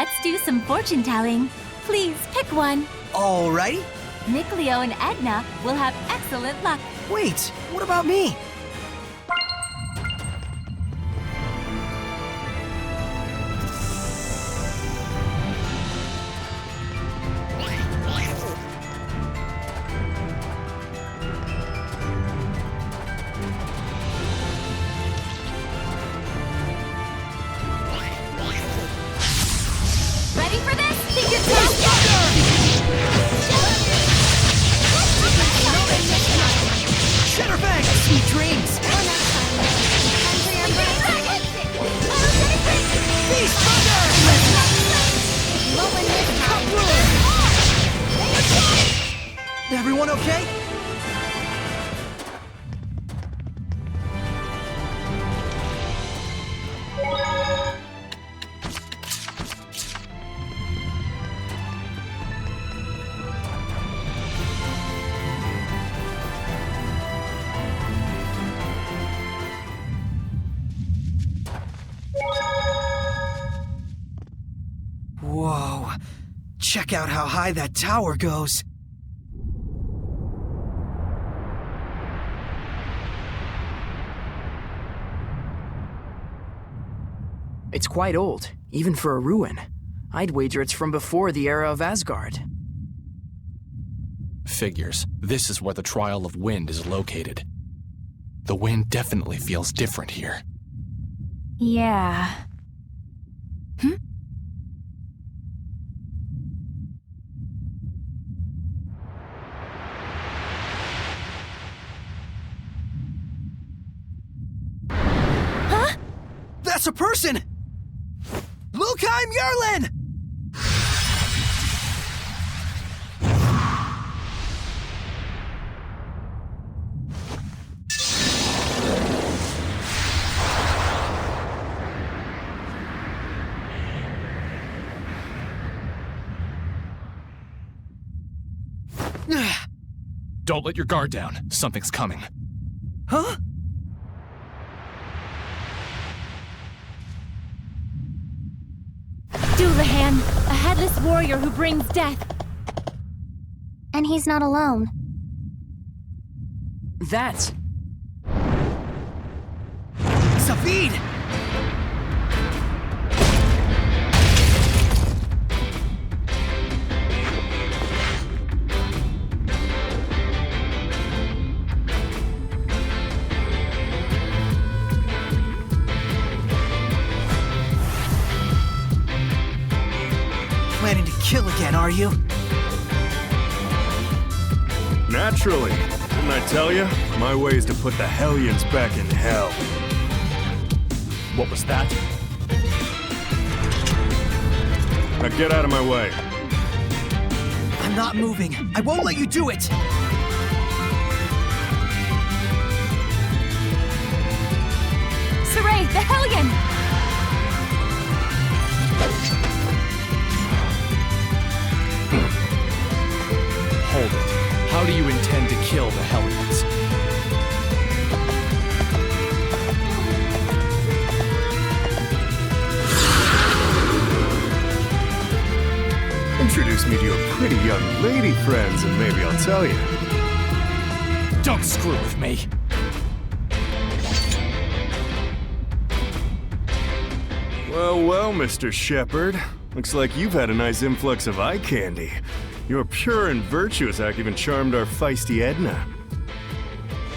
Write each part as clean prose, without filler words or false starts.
Let's do some fortune telling. Please pick one. Alrighty. Nicklio and Edna will have excellent luck. Wait, what about me? Ready for this? Think you're tough? Shutterbang! Sweet dreams! Beast Thunder! Everyone okay? Whoa. Check out how high that tower goes. It's quite old, even for a ruin. I'd wager it's from before the era of Asgard. Figures. This is where the Trial of Wind is located. The wind definitely feels different here. Yeah. That's a person! Lukheim Yerlin! Don't let your guard down. Something's coming. Huh? Dullahan, a headless warrior who brings death. And he's not alone. That's... Savid! Planning to kill again, are you? Naturally. Didn't I tell you? My way is to put the Hellions back in hell. What was that? Now get out of my way. I'm not moving. I won't let you do it! Saray, the Hellion! Hold it. How do you intend to kill the Hellions? Introduce me to your pretty young lady friends and maybe I'll tell you. Don't screw with me. Well, well, Mr. Shepherd. Looks like you've had a nice influx of eye candy. Your pure and virtuous act even charmed our feisty Edna.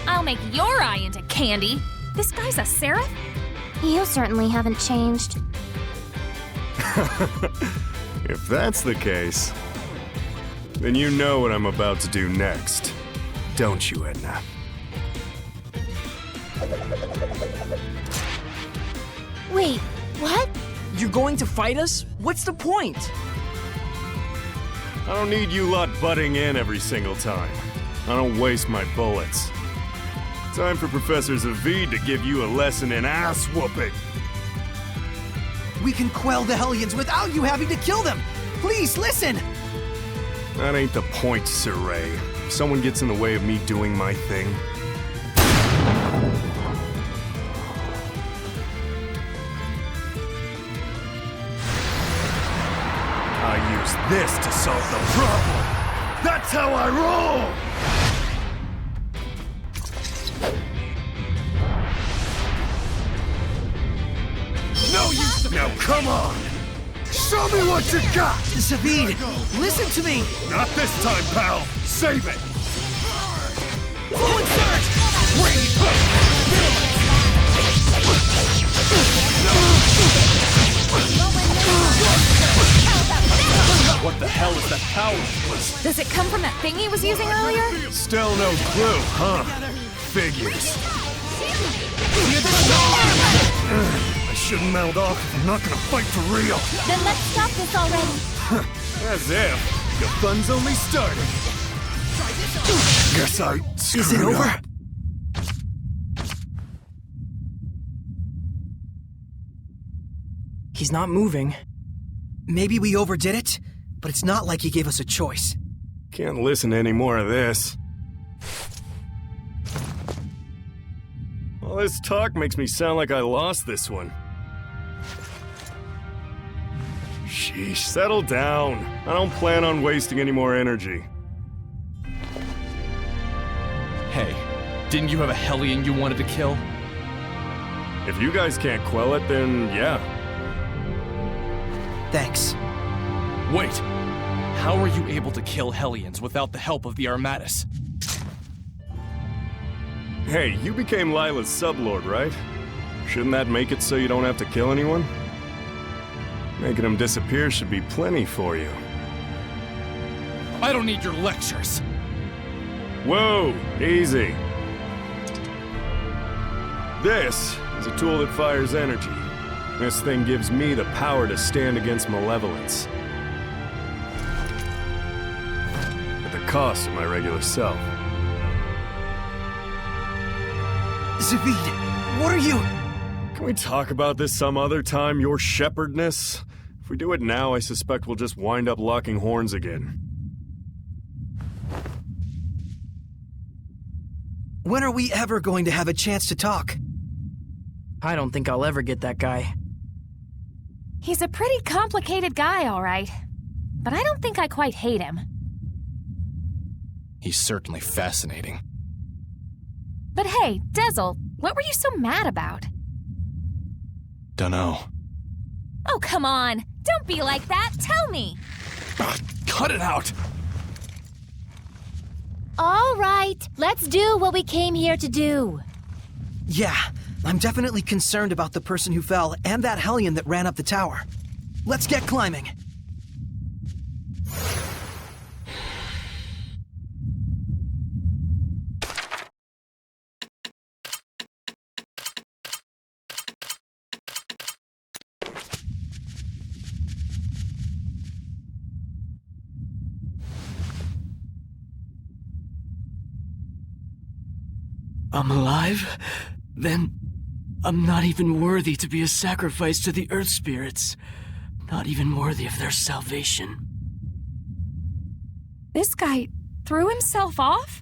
I'll make your eye into candy. This guy's a seraph? You certainly haven't changed. If that's the case, then you know what I'm about to do next. Don't you, Edna? Wait, what? You're going to fight us? What's the point? I don't need you lot butting in every single time. I don't waste my bullets. Time for Professor Zavid to give you a lesson in ass-whooping. We can quell the Hellions without you having to kill them! Please, listen! That ain't the point, Saray. If someone gets in the way of me doing my thing, use this to solve the problem. That's how I roll! No use. Now come on! Show me what you got! Zavid, listen to me! Not this time, pal! Save it! Full insert! What the hell is that power? Does it come from that thing he was using earlier? Still no clue, huh? Figures. I shouldn't mount off if I'm not gonna fight for real. Then let's stop this already. As if. The fun's only started. Guess I Is it over? up. He's not moving. Maybe we overdid it, but it's not like he gave us a choice. Can't listen to any more of this. All this talk makes me sound like I lost this one. Sheesh, settle down. I don't plan on wasting any more energy. Hey, didn't you have a Hellion you wanted to kill? If you guys can't quell it, then yeah. Thanks. Wait! How are you able to kill Hellions without the help of the Armatus? Hey, you became Lila's sublord, right? Shouldn't that make it so you don't have to kill anyone? Making them disappear should be plenty for you. I don't need your lectures! Whoa, easy. This is a tool that fires energy. This thing gives me the power to stand against malevolence. At the cost of my regular self. Zavid, what are you? Can we talk about this some other time, your shepherdness? If we do it now, I suspect we'll just wind up locking horns again. When are we ever going to have a chance to talk? I don't think I'll ever get that guy. He's a pretty complicated guy, all right. But I don't think I quite hate him. He's certainly fascinating. But hey, Dezel, what were you so mad about? Dunno. Oh, come on. Don't be like that. Tell me. Cut it out! All right, let's do what we came here to do. Yeah, I'm definitely concerned about the person who fell and that Hellion that ran up the tower. Let's get climbing. I'm alive? Then I'm not even worthy to be a sacrifice to the Earth Spirits. Not even worthy of their salvation. This guy threw himself off?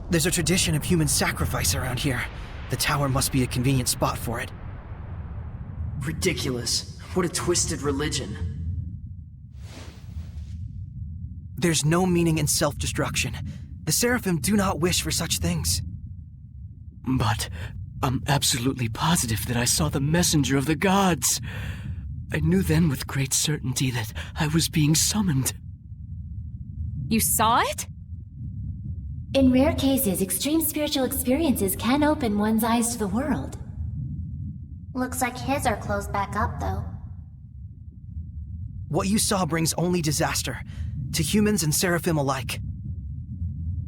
There's a tradition of human sacrifice around here. The tower must be a convenient spot for it. Ridiculous. What a twisted religion. There's no meaning in self-destruction. The Seraphim do not wish for such things. But I'm absolutely positive that I saw the messenger of the gods. I knew then with great certainty that I was being summoned. You saw it? In rare cases, extreme spiritual experiences can open one's eyes to the world. Looks like his are closed back up, though. What you saw brings only disaster, to humans and Seraphim alike.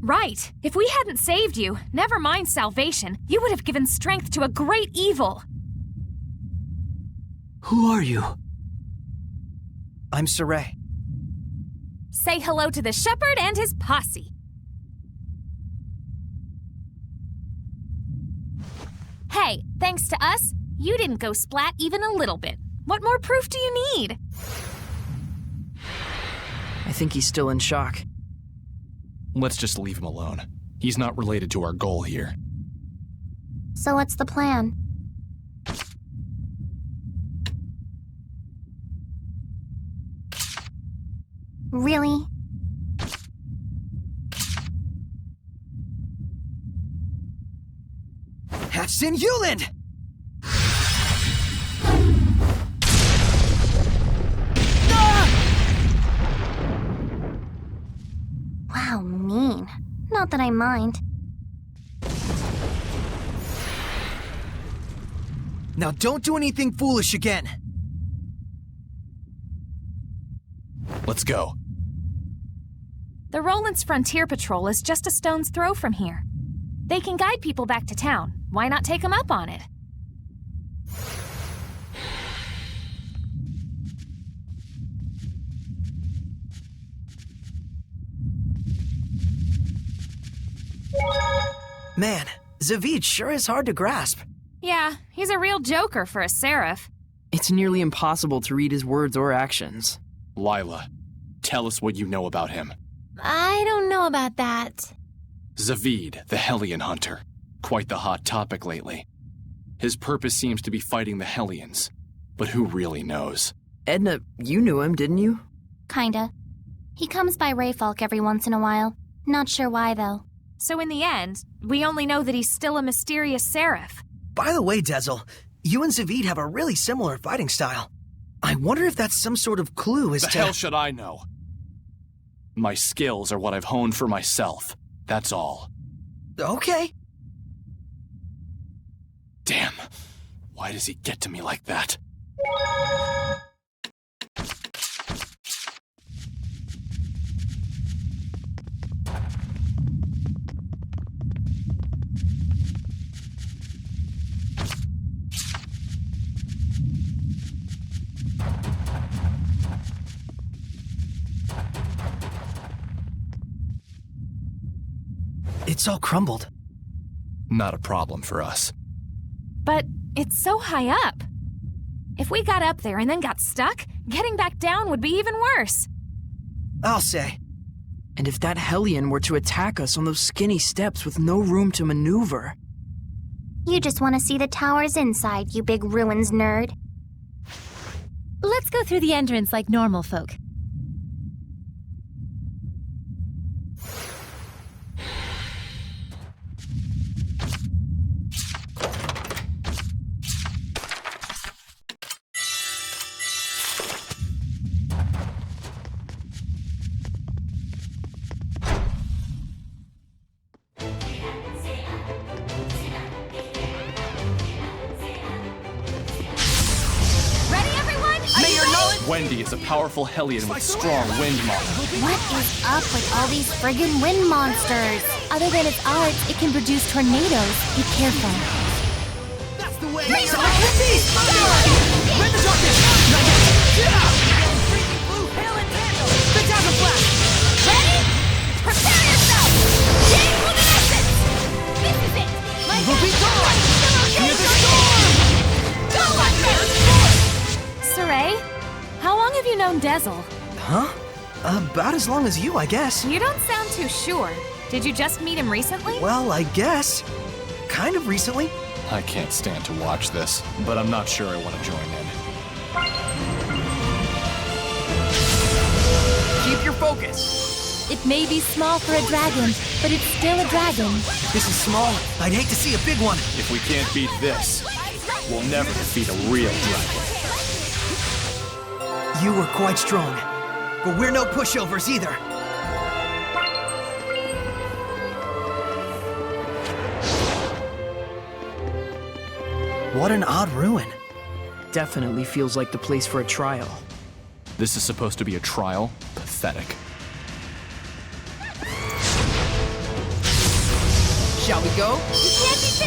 Right. If we hadn't saved you, never mind salvation, you would have given strength to a great evil. Who are you? I'm Saray. Say hello to the shepherd and his posse. Hey, thanks to us, you didn't go splat even a little bit. What more proof do you need? I think he's still in shock. Let's just leave him alone. He's not related to our goal here. So what's the plan? Really? Hatsin Yuland! Wow, mean. Not that I mind. Now don't do anything foolish again. Let's go. The Roland's Frontier Patrol is just a stone's throw from here. They can guide people back to town. Why not take them up on it? Man, Zavid sure is hard to grasp. Yeah, he's a real joker for a seraph. It's nearly impossible to read his words or actions. Lila, tell us what you know about him. I don't know about that. Zavid, the Hellion Hunter. Quite the hot topic lately. His purpose seems to be fighting the Hellions. But who really knows? Edna, you knew him, didn't you? Kinda. He comes by Rayfalk every once in a while. Not sure why, though. So in the end, we only know that he's still a mysterious seraph. By the way, Dezel, you and Zavid have a really similar fighting style. I wonder if that's some sort of clue as The to— hell should I know? My skills are what I've honed for myself. That's all. Okay. Damn. Why does he get to me like that? It's all crumbled. Not a problem for us. But it's so high up. If we got up there and then got stuck, getting back down would be even worse. I'll say. And if that Hellion were to attack us on those skinny steps with no room to maneuver... You just want to see the tower's inside, you big ruins nerd. Let's go through the entrance like normal folk. Wendy is a powerful Hellion with strong wind model. What is up with all these friggin' wind monsters? Other than its arts, it can produce tornadoes. Be careful. That's the way! Mayor, Red the darkness! Not yet! Yeah! Freaking blue, hail and candle! Phantasm flash! Ready? Prepare yourself! Chain luminescence! This is it! Like We'll be gone! Hear the storm! Go on, Saray, how long have you known Dezel? Huh? About as long as you, I guess. You don't sound too sure. Did you just meet him recently? Well, I guess. Kind of recently. I can't stand to watch this, but I'm not sure I want to join in. Keep your focus! It may be small for a dragon, but it's still a dragon. This is small. I'd hate to see a big one. If we can't beat this, we'll never defeat a real dragon. You were quite strong, but we're no pushovers either. What an odd ruin. Definitely feels like the place for a trial. This is supposed to be a trial? Pathetic. Shall we go?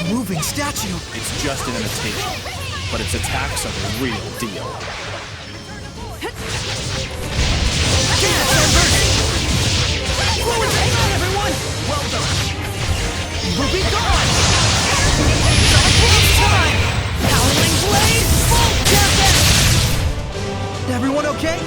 Moving statue. It's just an imitation, but its attacks are the real deal. Everyone! Well done! We'll be gone! It's time! Howling Blaze! Full tempest! Everyone okay?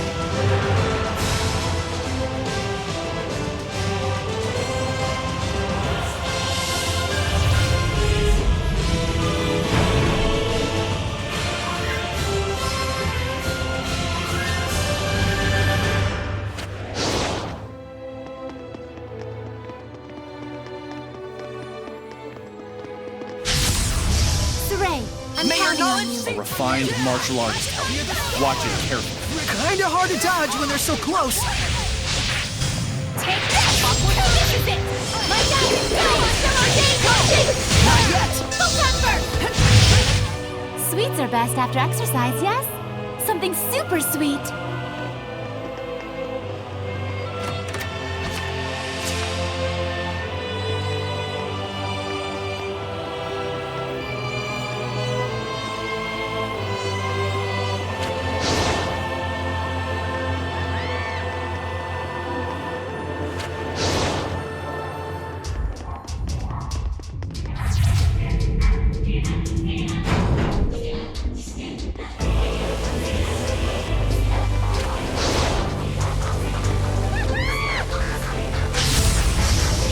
refined martial artist Hellion. Watch it carefully. Kinda hard to dodge when they're so close. Take this! This is it! My God! Not yet! Sweets are best after exercise, yes? Something super sweet.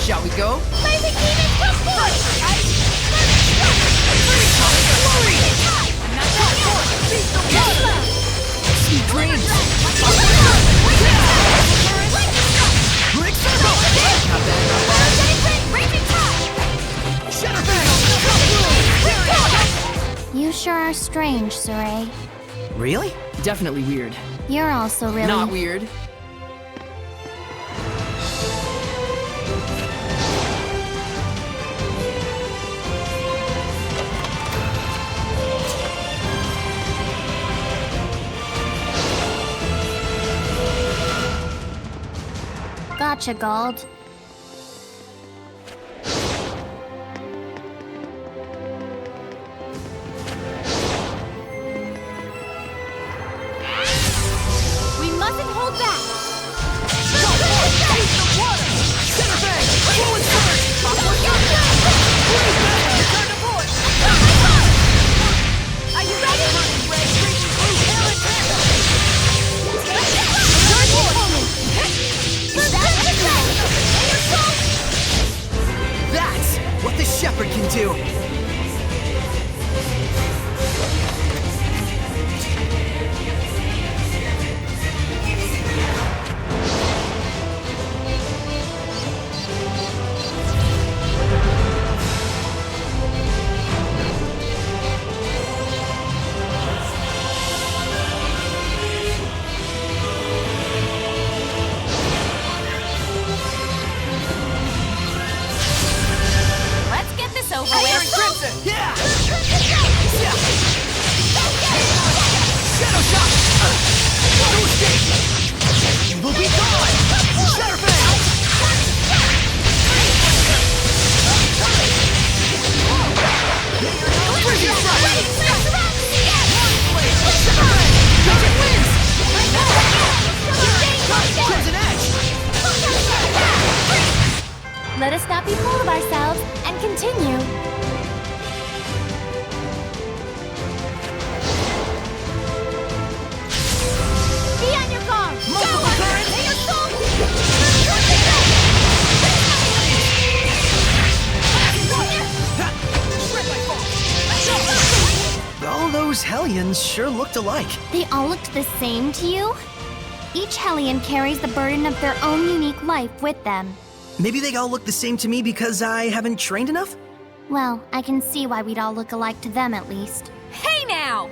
Shall we go? Laser demon, come forth! Sweet dreams! You sure are strange, Saray. Really? Definitely weird. You're also really... Not weird. Gotcha, Gald. We mustn't hold back. Are you ready? That's what the shepherd can do! Let's get this over with. Yeah! Shadow shot! No escape! You will be gone! Shadowfang! Freezing strike! Shadowfang! Magic wins! Crimson Edge! Let us not be full of ourselves and continue. Be on your guard! Multiple currents! All those Hellions sure looked alike. They all looked the same to you? Each Hellion carries the burden of their own unique life with them. Maybe they all look the same to me because I haven't trained enough? Well, I can see why we'd all look alike to them at least. Hey now!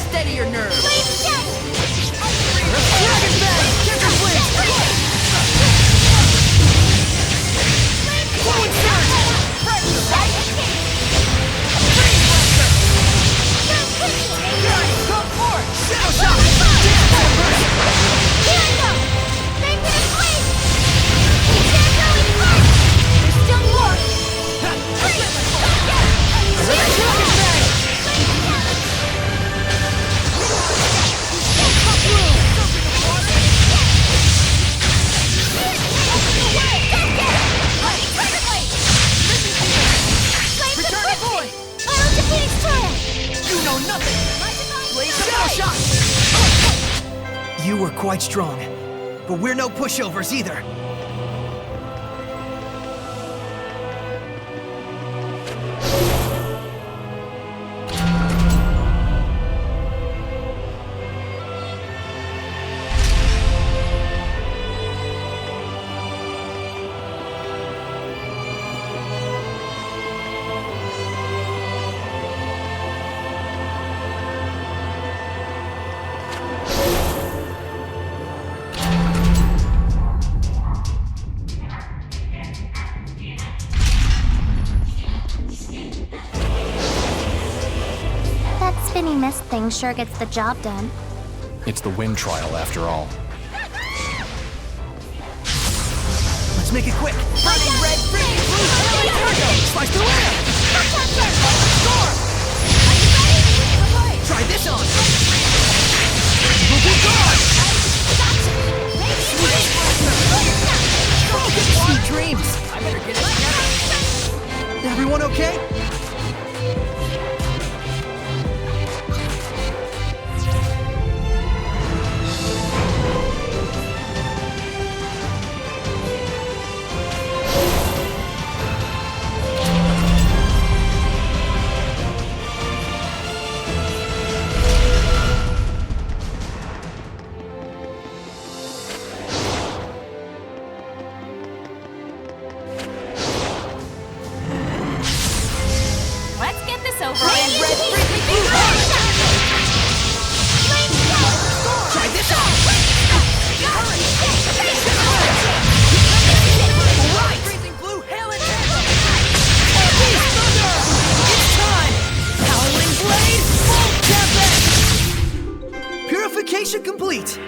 Steady your nerves. You were quite strong, but we're no pushovers either. Spinny mist thing sure gets the job done. It's the wind trial, after all. Let's make it quick. Burning red, freezing blue, slice through air. Score! Try this on. Moving guard. Sweet dreams. I better get it together. Everyone okay? Purification complete!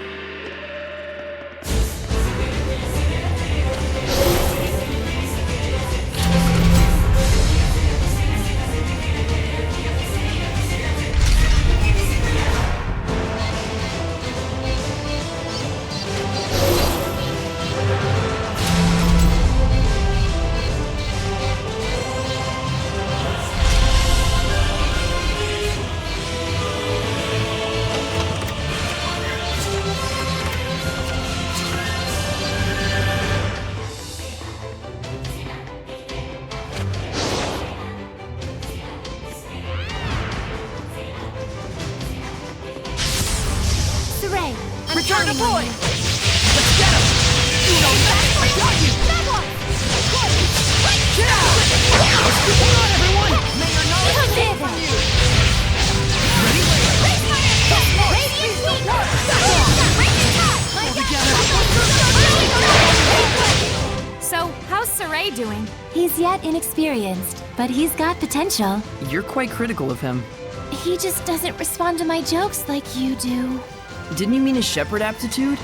Return to point! Let's get him! You know that! I got you! That one! Get out! Hold on, everyone! May your knowledge come from you! Ready? Radiant will work! So, how's Saray doing? He's yet inexperienced, but he's got potential. You're quite critical of him. He just doesn't respond to my jokes like you do. Didn't you mean his shepherd aptitude?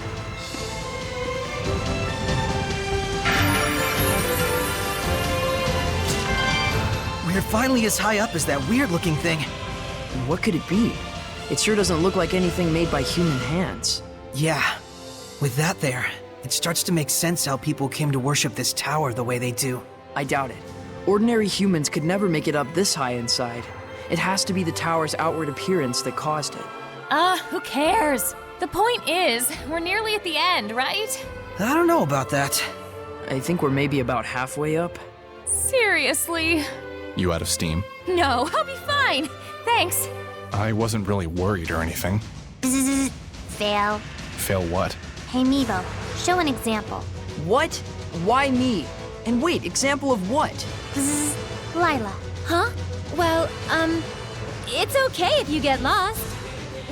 We're finally as high up as that weird-looking thing. What could it be? It sure doesn't look like anything made by human hands. Yeah. With that there, it starts to make sense how people came to worship this tower the way they do. I doubt it. Ordinary humans could never make it up this high inside. It has to be the tower's outward appearance that caused it. Who cares? The point is, we're nearly at the end, right? I don't know about that. I think we're maybe about halfway up. Seriously? You out of steam? No, I'll be fine. Thanks. I wasn't really worried or anything. Bzzz. Fail. Fail what? Hey, Meebo, show an example. What? Why me? And wait, example of what? Bzzz. Lila. Huh? Well, it's okay if you get lost.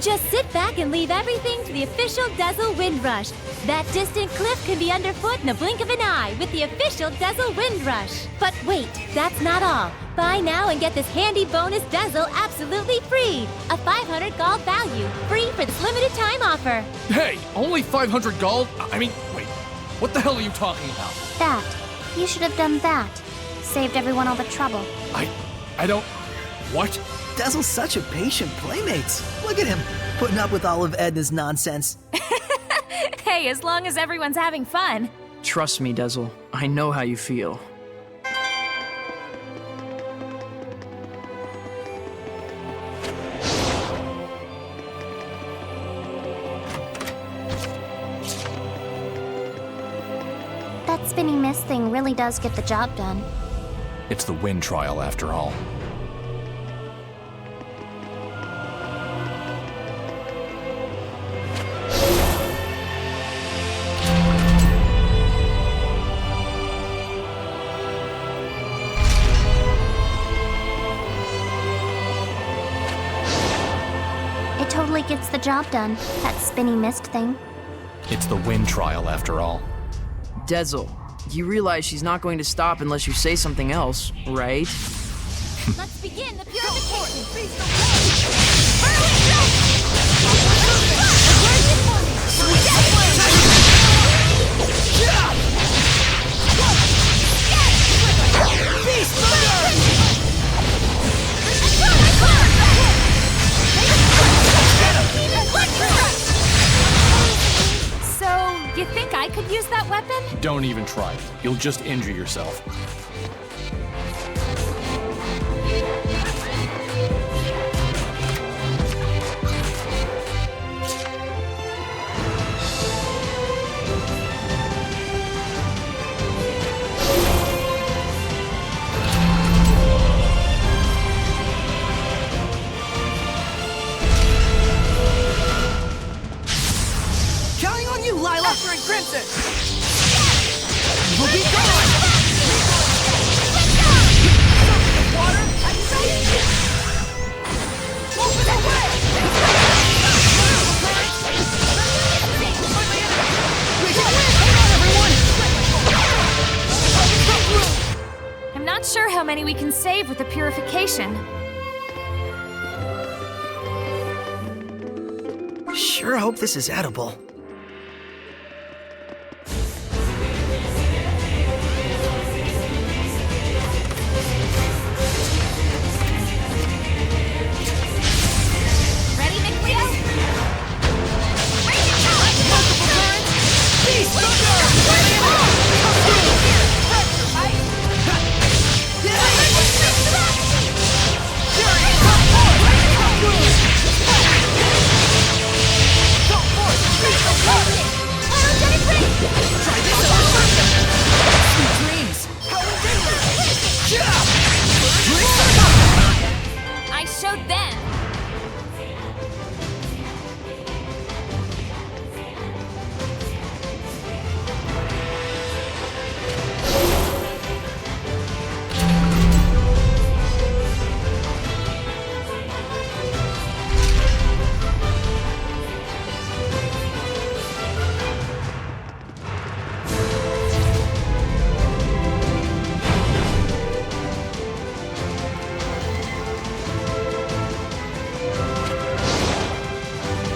Just sit back and leave everything to the official Dazzle Wind Rush. That distant cliff can be underfoot in the blink of an eye with the official Dazzle Wind Rush. But wait, that's not all. Buy now and get this handy bonus Dazzle absolutely free. A 500 gold value, free for this limited time offer. Hey, only 500 gold? I mean, wait, what the hell are you talking about? That. You should have done that. Saved everyone all the trouble. I don't... What? Dazzle's such a patient playmate. Look at him, putting up with all of Edna's nonsense. Hey, as long as everyone's having fun. Trust me, Dazzle. I know how you feel. That spinning mist thing really does get the job done. It's the wind trial, after all. It totally gets the job done, that spinning mist thing. It's the wind trial, after all. Dezel, you realize she's not going to stop unless you say something else, right? Let's begin the purification. So, you think I could use that weapon? Don't even try it. You'll just injure yourself. Counting on you, Lila! After and Crimson! We'll be gone! Water! Open the way! We can win! Come on, everyone! I'm not sure how many we can save with the purification. Sure hope this is edible. Ready, McLeo? I showed them.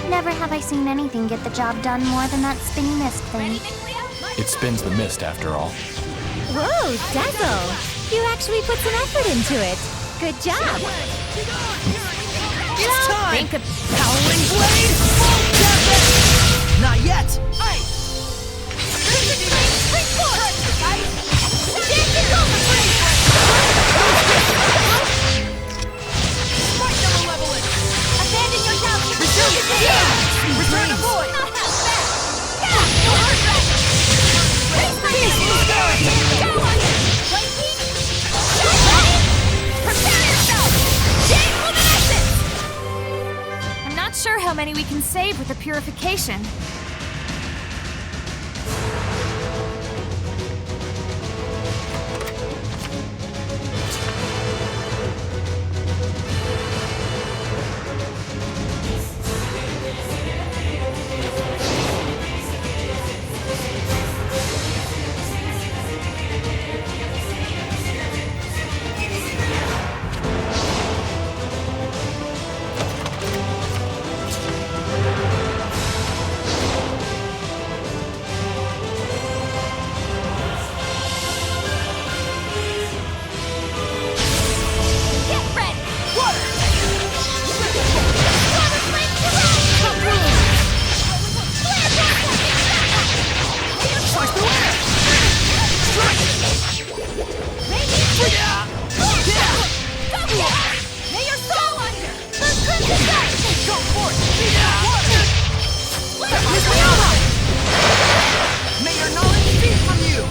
Never have I seen anything get the job done more than that spinning mist thing. It spins the mist, after all. Whoa, Dazzle! You actually put some effort into it. Good job. It's time! Think of Howling Blade! Full Tempest! Not yet! Abandon your doubt. Return to void! I'm not sure how many we can save with the purification. May your knowledge be from you!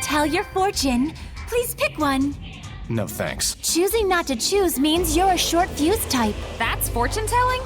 tell your fortune. Please pick one. No thanks. Choosing not to choose means you're a short fuse type. That's fortune telling?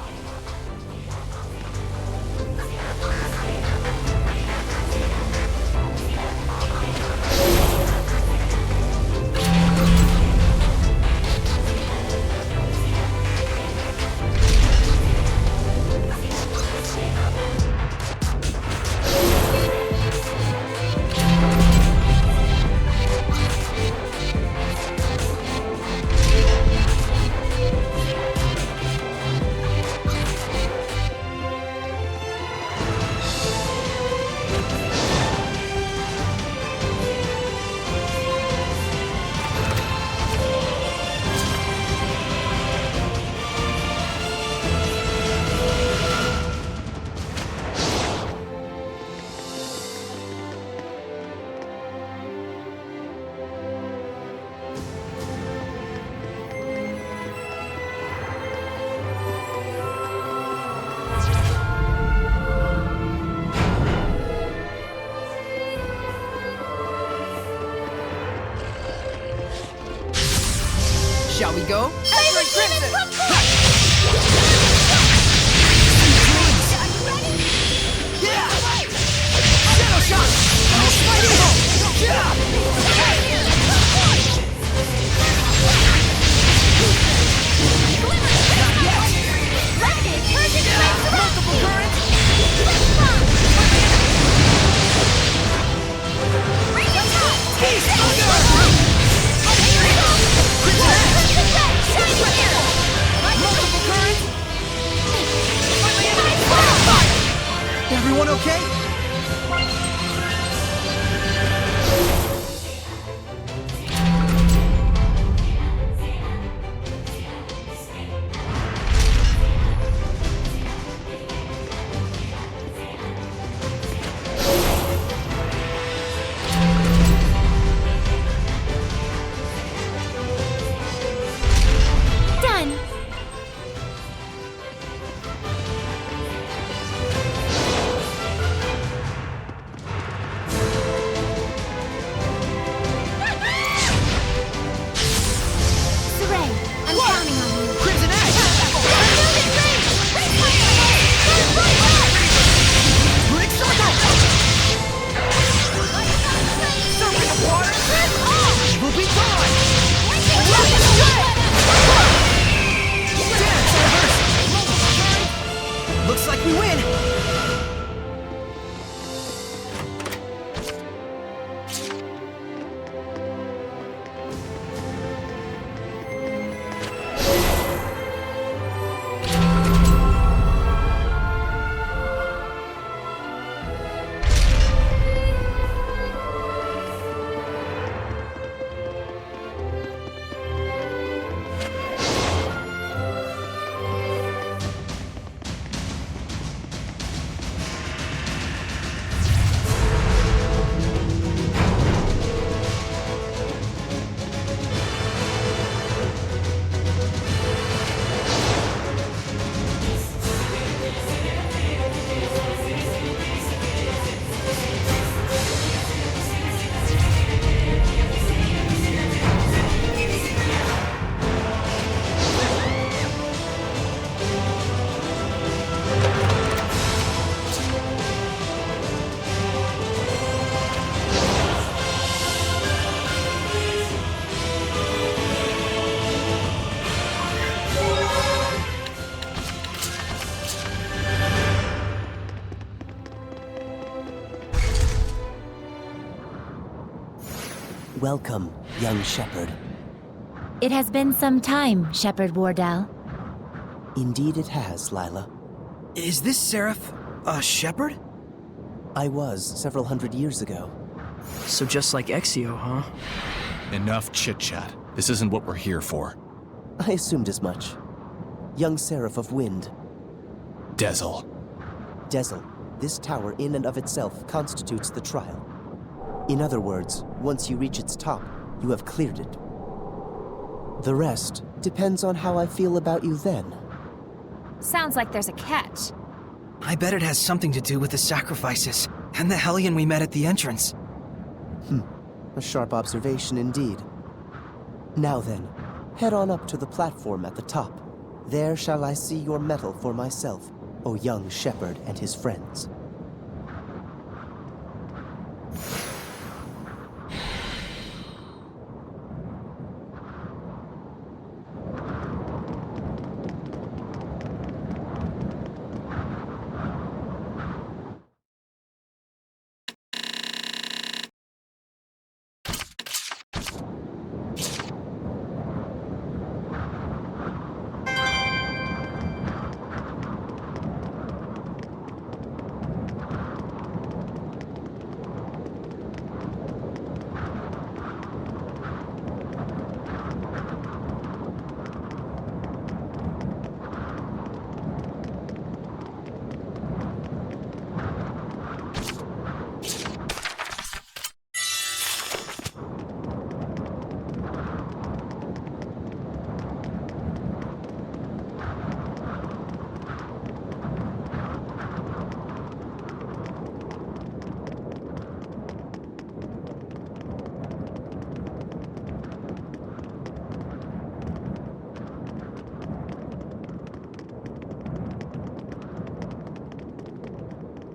Shall we go? Favorite Crimson! Yeah! Shadow Shot! Fighting Hole! Yeah! Multiple currents! Peace! Multiple currents! Everyone okay? Done. Saray, I'm counting on you. Crimson Edge! Brick Circle! Serpent of Water! Will be gone! Dance, Reverse! Looks like we win! Welcome, young shepherd. It has been some time, Shepherd Wardell. Indeed it has, Lila. Is this Seraph a shepherd? I was several hundred years ago. So just like Exio, huh? Enough chit-chat. This isn't what we're here for. I assumed as much. Young Seraph of Wind. Dezel. Dezel, this tower in and of itself constitutes the trial. In other words, once you reach its top, you have cleared it. The rest depends on how I feel about you then. Sounds like there's a catch. I bet it has something to do with the sacrifices and the Hellion we met at the entrance. A sharp observation indeed. Now then, head on up to the platform at the top. There shall I see your mettle for myself, O young shepherd and his friends.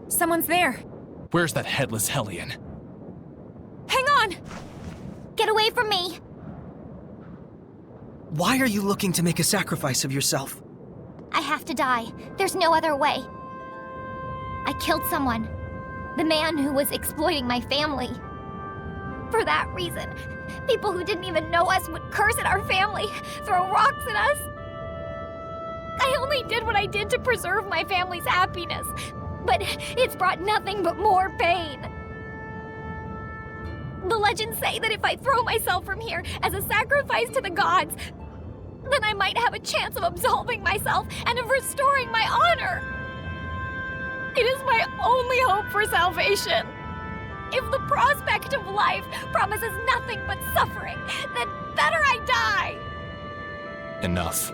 Someone's there. Where's that headless hellion? Hang on! Get away from me! Why are you looking to make a sacrifice of yourself? I have to die. There's no other way. I killed someone. The man who was exploiting my family. For that reason, people who didn't even know us would curse at our family, throw rocks at us. I only did what I did to preserve my family's happiness, but it's brought nothing but more pain. The legends say that if I throw myself from here as a sacrifice to the gods, then I might have a chance of absolving myself and of restoring my honor. It is my only hope for salvation. If the prospect of life promises nothing but suffering, then better I die. Enough.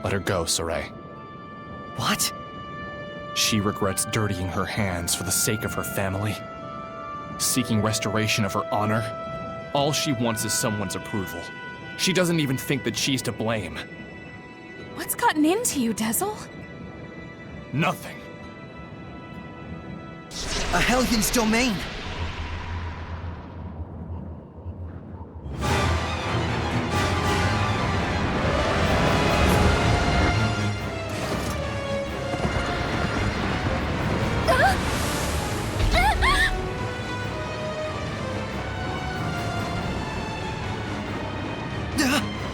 Let her go, Saray. What? She regrets dirtying her hands for the sake of her family. Seeking restoration of her honor. All she wants is someone's approval. She doesn't even think that she's to blame. What's gotten into you, Dezel? Nothing. A Hellion's domain!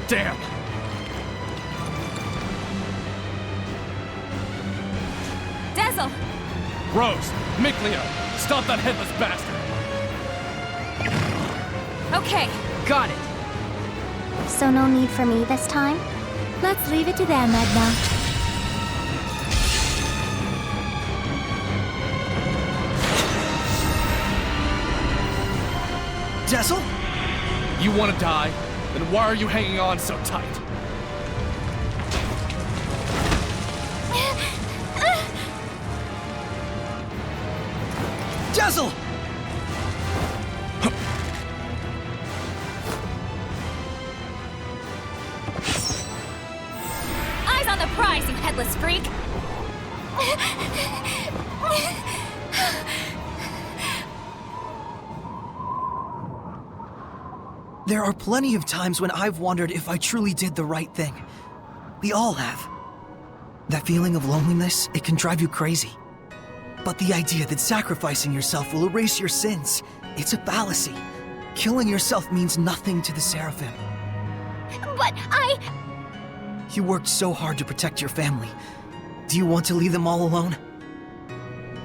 Damn! Dezel! Rose! Miklia! Stop that headless bastard! Okay, got it. So no need for me this time? Let's leave it to them, Edna. Dezel? You want to die? Then why are you hanging on so tight? Dezel! Eyes on the prize, you headless freak! There are plenty of times when I've wondered if I truly did the right thing. We all have. That feeling of loneliness, it can drive you crazy. But the idea that sacrificing yourself will erase your sins, it's a fallacy. Killing yourself means nothing to the Seraphim. But You worked so hard to protect your family. Do you want to leave them all alone?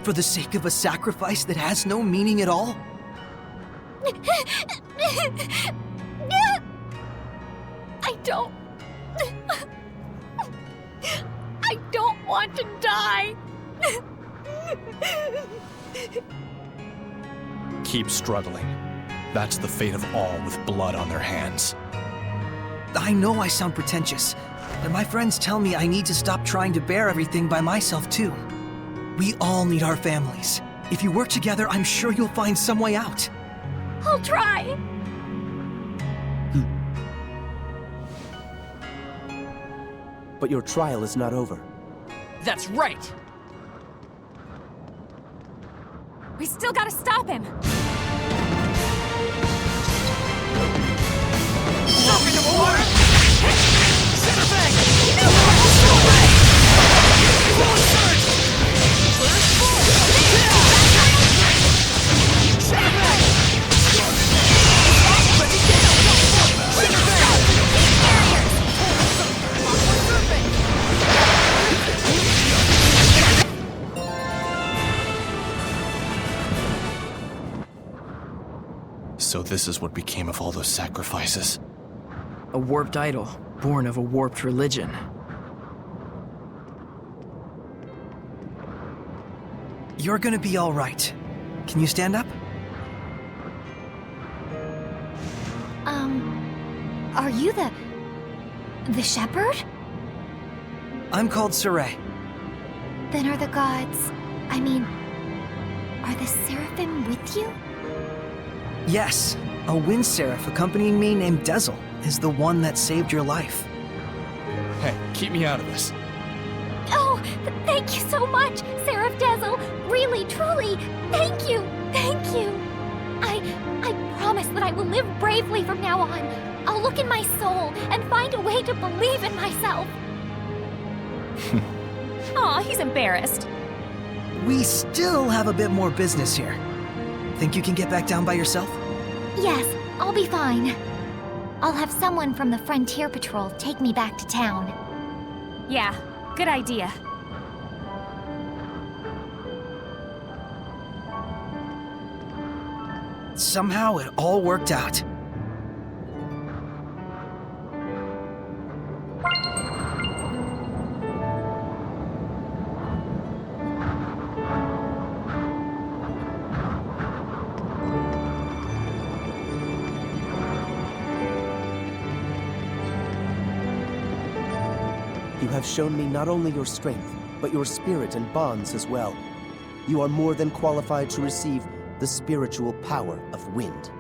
For the sake of a sacrifice that has no meaning at all? I don't want to die. Keep struggling. That's the fate of all with blood on their hands. I know I sound pretentious, but my friends tell me I need to stop trying to bear everything by myself too. We all need our families. If you work together, I'm sure you'll find some way out. I'll try. But your trial is not over. That's right! We still gotta stop him! Jump into the water! Center bank! Full surge! Center bank! Center bank! So this is what became of all those sacrifices. A warped idol, born of a warped religion. You're gonna be all right. Can you stand up? Are you the shepherd? I'm called Saray. Then are the gods, are the seraphim with you? Yes, a wind seraph accompanying me named Dezel is the one that saved your life. Hey, keep me out of this. Oh, thank you so much, Seraph Dezel. Really, truly, thank you, thank you. I promise that I will live bravely from now on. I'll look in my soul and find a way to believe in myself. Aw, he's embarrassed. We still have a bit more business here. Think you can get back down by yourself? Yes, I'll be fine. I'll have someone from the Frontier Patrol take me back to town. Yeah, good idea. Somehow it all worked out. You have shown me not only your strength, but your spirit and bonds as well. You are more than qualified to receive the spiritual power of wind.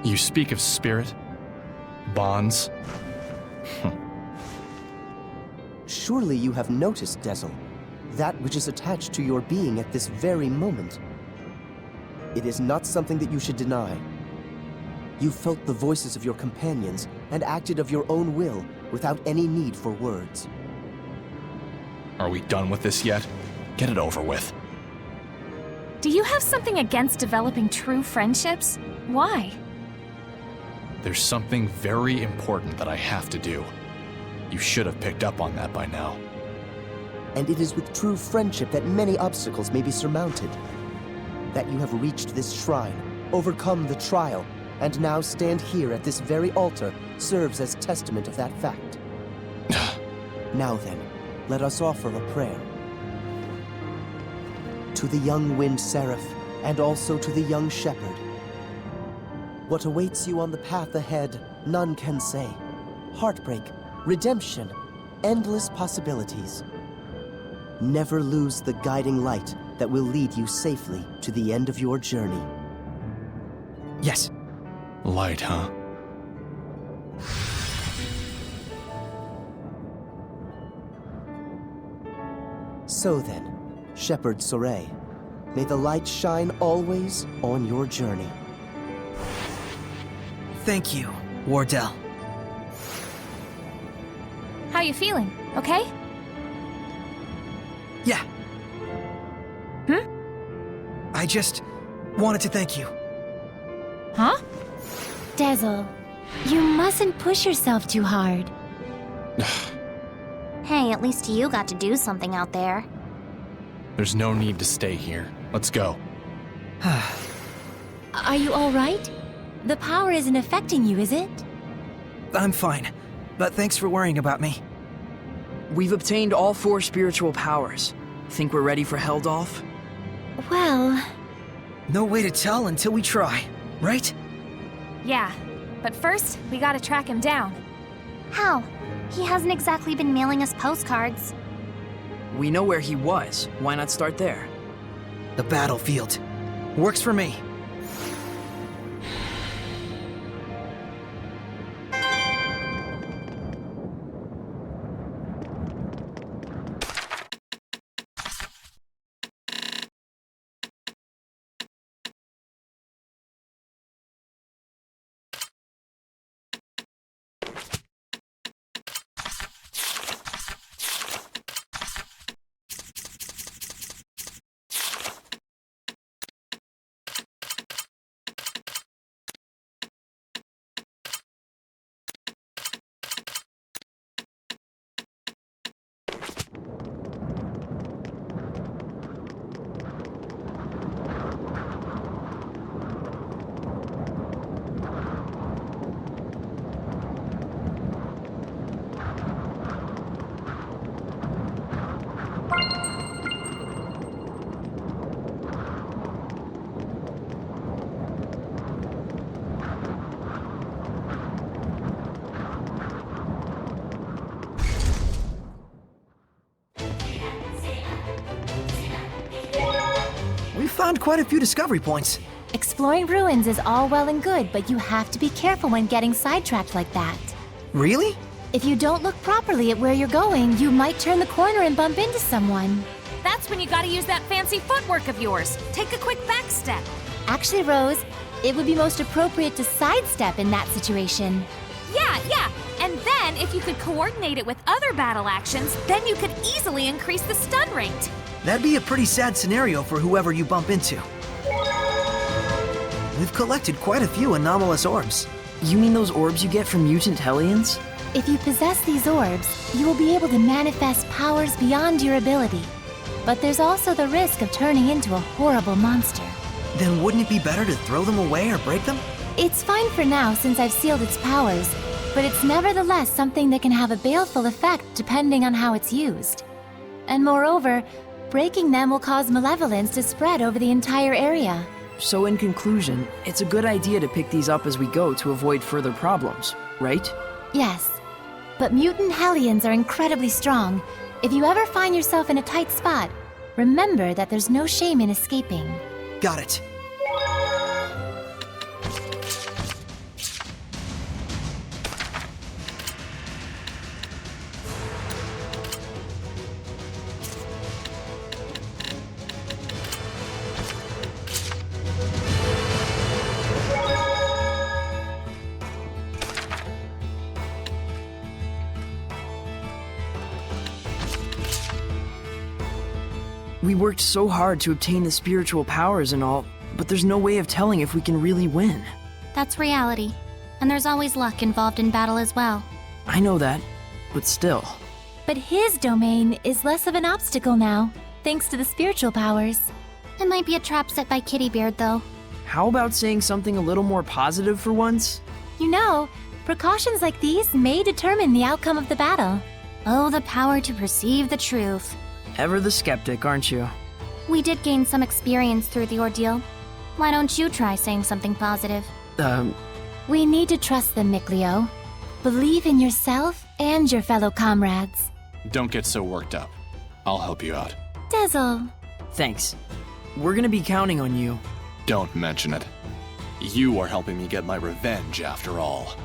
You speak of spirit? Bonds? Surely you have noticed, Dezel, that which is attached to your being at this very moment. It is not something that you should deny. You felt the voices of your companions and acted of your own will without any need for words. Are we done with this yet? Get it over with. Do you have something against developing true friendships? Why? There's something very important that I have to do. You should have picked up on that by now. And it is with true friendship that many obstacles may be surmounted. That you have reached this shrine, overcome the trial, and now stand here at this very altar serves as testament of that fact. Now then, let us offer a prayer. To the young wind seraph, and also to the young shepherd. What awaits you on the path ahead, none can say. Heartbreak, redemption, endless possibilities. Never lose the guiding light that will lead you safely to the end of your journey. Yes. Light, huh? So then, Shepherd Saray, may the light shine always on your journey. Thank you, Wardell. How you feeling? Okay? Yeah. I just wanted to thank you. Huh? Dezel, you mustn't push yourself too hard. Hey, at least you got to do something out there. There's no need to stay here. Let's go. Are you all right? The power isn't affecting you, is it? I'm fine, but thanks for worrying about me. We've obtained all 4 spiritual powers. Think we're ready for Heldolf? Well... No way to tell until we try, right? Yeah, but first, we gotta track him down. How? He hasn't exactly been mailing us postcards. We know where he was. Why not start there? The battlefield. Works for me. We found quite a few discovery points. Exploring ruins is all well and good, but you have to be careful when getting sidetracked like that. Really? If you don't look properly at where you're going, you might turn the corner and bump into someone. That's when you gotta use that fancy footwork of yours. Take a quick back step. Actually, Rose, it would be most appropriate to sidestep in that situation. Yeah. And then, if you could coordinate it with other battle actions, then you could easily increase the stun rate. That'd be a pretty sad scenario for whoever you bump into. We've collected quite a few anomalous orbs. You mean those orbs you get from mutant Hellions? If you possess these orbs, you will be able to manifest powers beyond your ability. But there's also the risk of turning into a horrible monster. Then wouldn't it be better to throw them away or break them? It's fine for now since I've sealed its powers, but it's nevertheless something that can have a baleful effect depending on how it's used. And moreover, breaking them will cause malevolence to spread over the entire area. So in conclusion, it's a good idea to pick these up as we go to avoid further problems, right? Yes, but mutant Hellions are incredibly strong. If you ever find yourself in a tight spot, remember that there's no shame in escaping. Got it. We worked so hard to obtain the spiritual powers and all, but there's no way of telling if we can really win. That's reality. And there's always luck involved in battle as well. I know that, but still. But his domain is less of an obstacle now, thanks to the spiritual powers. It might be a trap set by Kittybeard, though. How about saying something a little more positive for once? You know, precautions like these may determine the outcome of the battle. Oh, the power to perceive the truth. Ever the skeptic, aren't you? We did gain some experience through the ordeal. Why don't you try saying something positive? We need to trust them, Mikleo. Believe in yourself and your fellow comrades. Don't get so worked up. I'll help you out. Dazzle. Thanks. We're gonna be counting on you. Don't mention it. You are helping me get my revenge after all.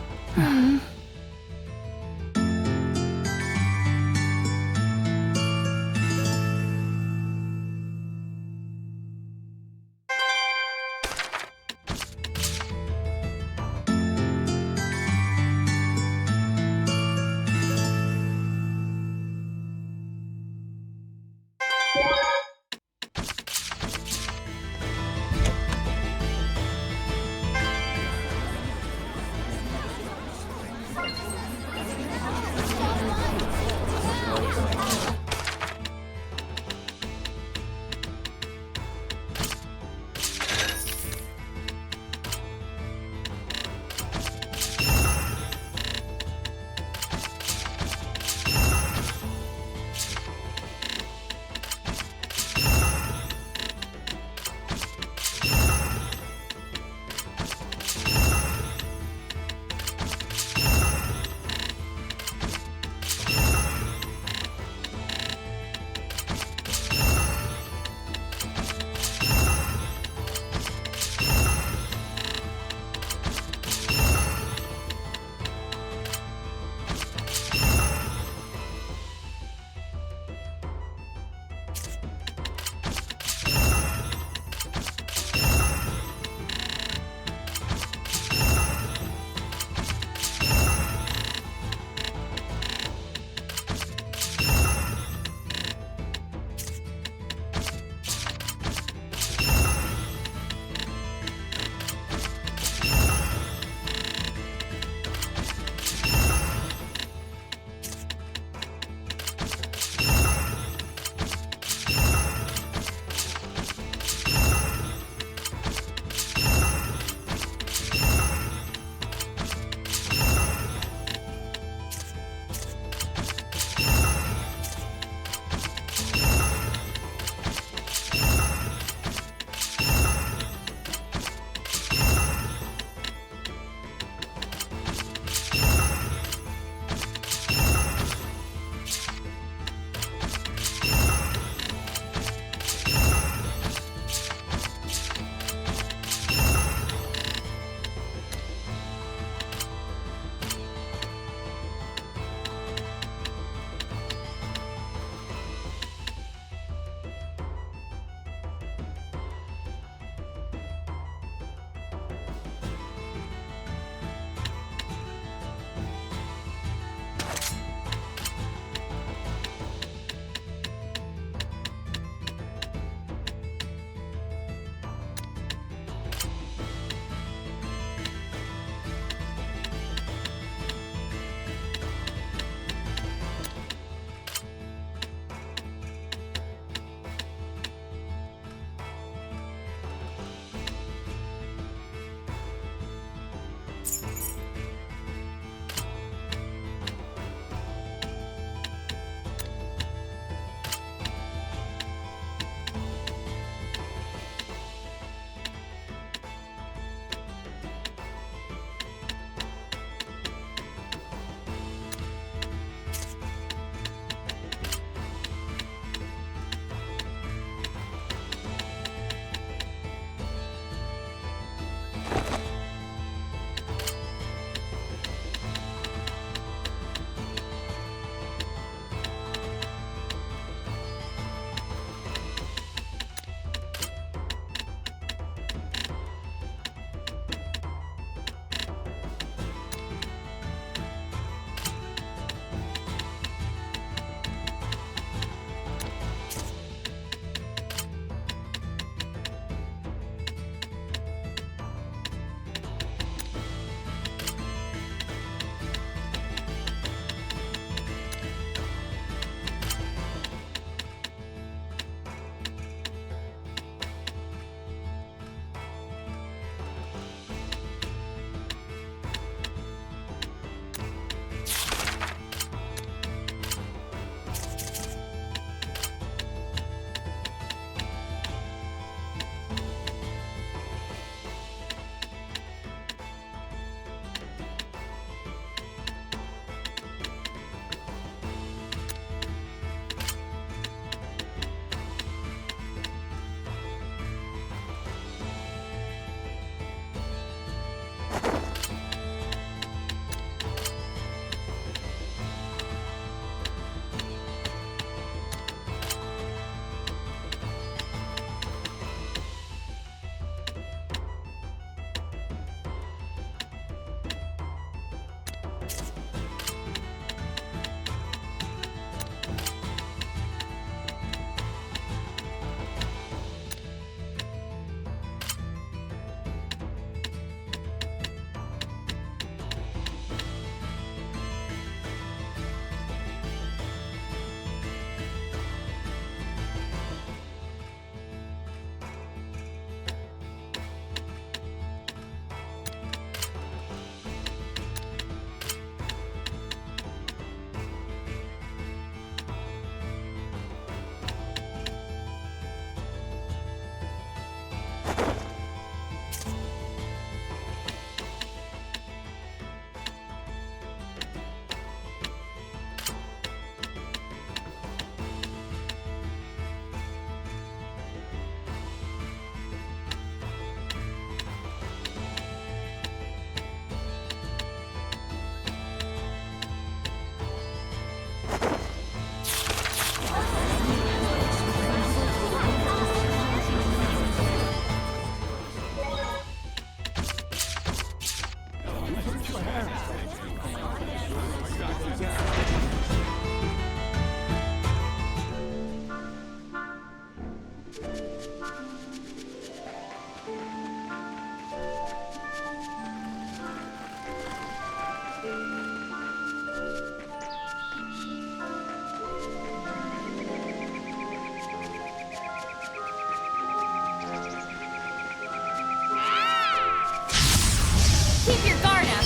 Keep your guard up.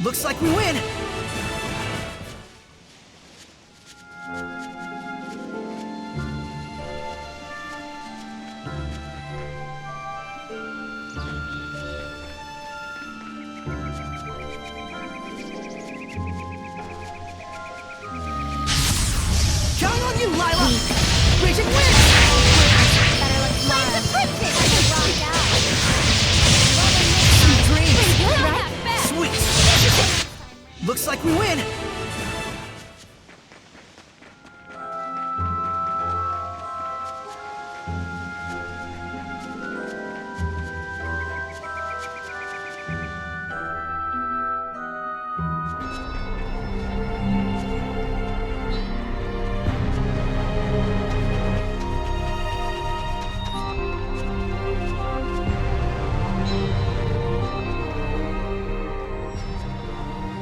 Looks like we win! Count on you, Lila! Raging wind! Sweet! Looks like we win!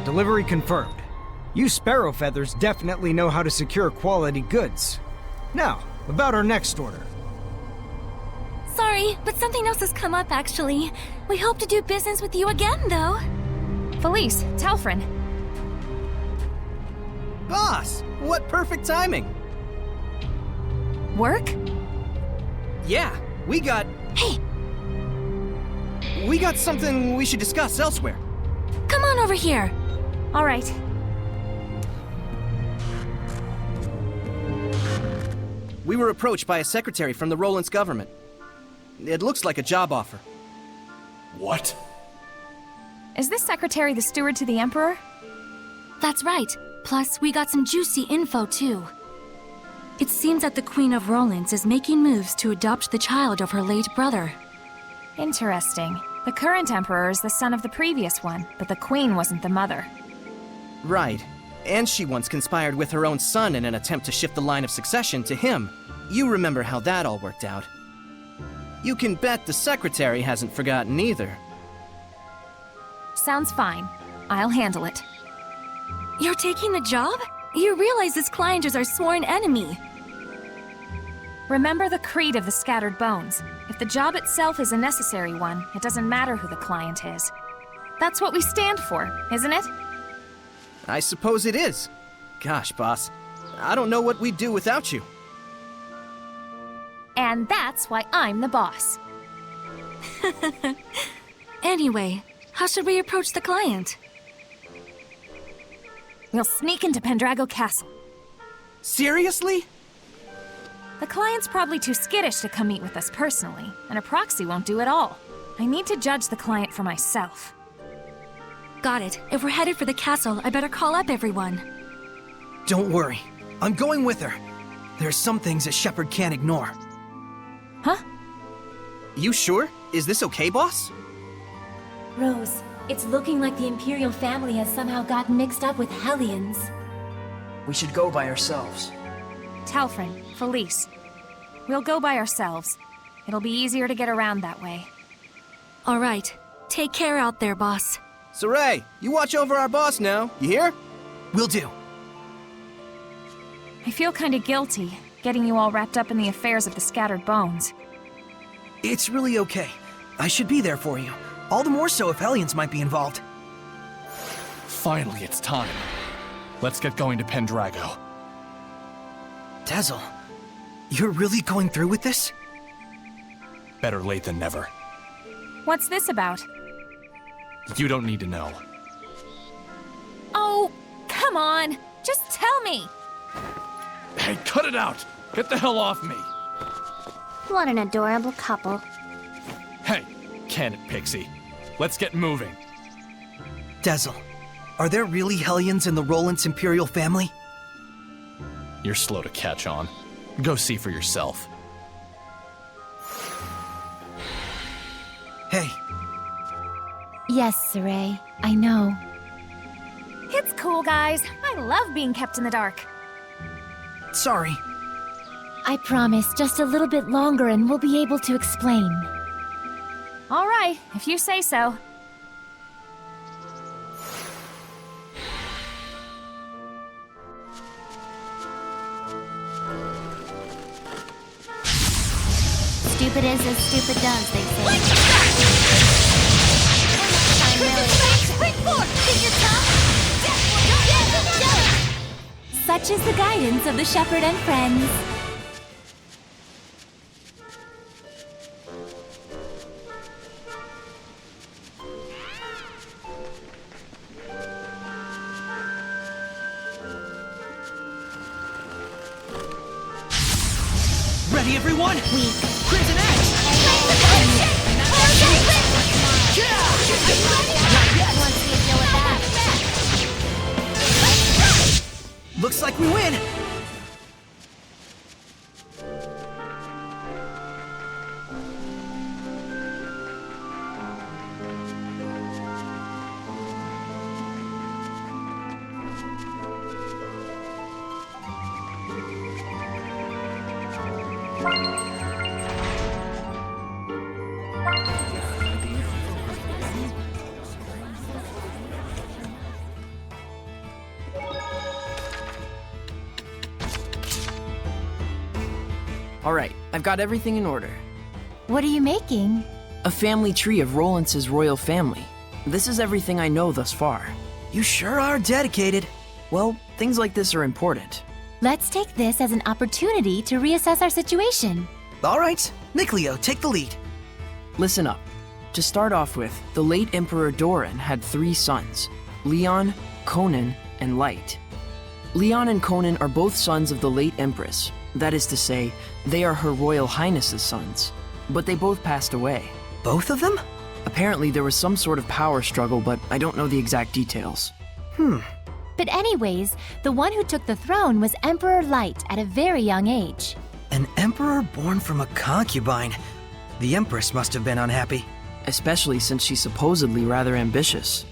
Delivery confirmed. You Sparrow Feathers definitely know how to secure quality goods. Now, about our next order. Sorry, but something else has come up actually. We hope to do business with you again, though. Felice, Telfrin. Boss! What perfect timing! Work? Yeah, we got... Hey! We got something we should discuss elsewhere. Come on over here. All right. We were approached by a secretary from the Roland's government. It looks like a job offer. What? Is this secretary the steward to the Emperor? That's right. Plus, we got some juicy info, too. It seems that the Queen of Roland's is making moves to adopt the child of her late brother. Interesting. The current Emperor is the son of the previous one, but the Queen wasn't the mother. Right. And she once conspired with her own son in an attempt to shift the line of succession to him. You remember how that all worked out. You can bet the secretary hasn't forgotten either. Sounds fine. I'll handle it. You're taking the job? You realize this client is our sworn enemy. Remember the creed of the Scattered Bones. If the job itself is a necessary one, it doesn't matter who the client is. That's what we stand for, isn't it? I suppose it is. Gosh, boss. I don't know what we'd do without you. And that's why I'm the boss. Anyway, how should we approach the client? We'll sneak into Pendrago Castle. Seriously? The client's probably too skittish to come meet with us personally, and a proxy won't do it all. I need to judge the client for myself. Got it. If we're headed for the castle, I better call up everyone. Don't worry. I'm going with her. There are some things that Shepard can't ignore. Huh? You sure? Is this okay, boss? Rose, it's looking like the Imperial family has somehow gotten mixed up with Hellions. We should go by ourselves. Telfrin, Felice. We'll go by ourselves. It'll be easier to get around that way. All right. Take care out there, boss. Saray, you watch over our boss now. You hear? Will do. I feel kinda guilty, getting you all wrapped up in the affairs of the Scattered Bones. It's really okay. I should be there for you. All the more so if Hellions might be involved. Finally, it's time. Let's get going to Pendrago. Dazzle, you're really going through with this? Better late than never. What's this about? You don't need to know. Oh, come on! Just tell me! Hey, cut it out! Get the hell off me! What an adorable couple. Hey, can it, Pixie? Let's get moving. Dazzle, are there really Hellions in the Rollins Imperial family? You're slow to catch on. Go see for yourself. Hey, Yes, Saray, I know. It's cool, guys. I love being kept in the dark. sorry. I promise, just a little bit longer and we'll be able to explain. All right, if you say so. Stupid is as stupid does, they say. Such is the guidance of the Shepherd and friends. Ready, everyone? Weak. Crimson Edge! Once we deal with that. Looks like we win! Alright, I've got everything in order. What are you making? A family tree of Rollins' royal family. This is everything I know thus far. You sure are dedicated. Well, things like this are important. Let's take this as an opportunity to reassess our situation. All right, Nicleo, take the lead. Listen up. To start off with, the late Emperor Doran had 3 sons, Leon, Conan, and Light. Leon and Conan are both sons of the late Empress. That is to say, they are Her Royal Highness's sons. But they both passed away. Both of them? Apparently there was some sort of power struggle, but I don't know the exact details. But anyways, the one who took the throne was Emperor Light at a very young age. An emperor born from a concubine. The Empress must have been unhappy. Especially since she's supposedly rather ambitious.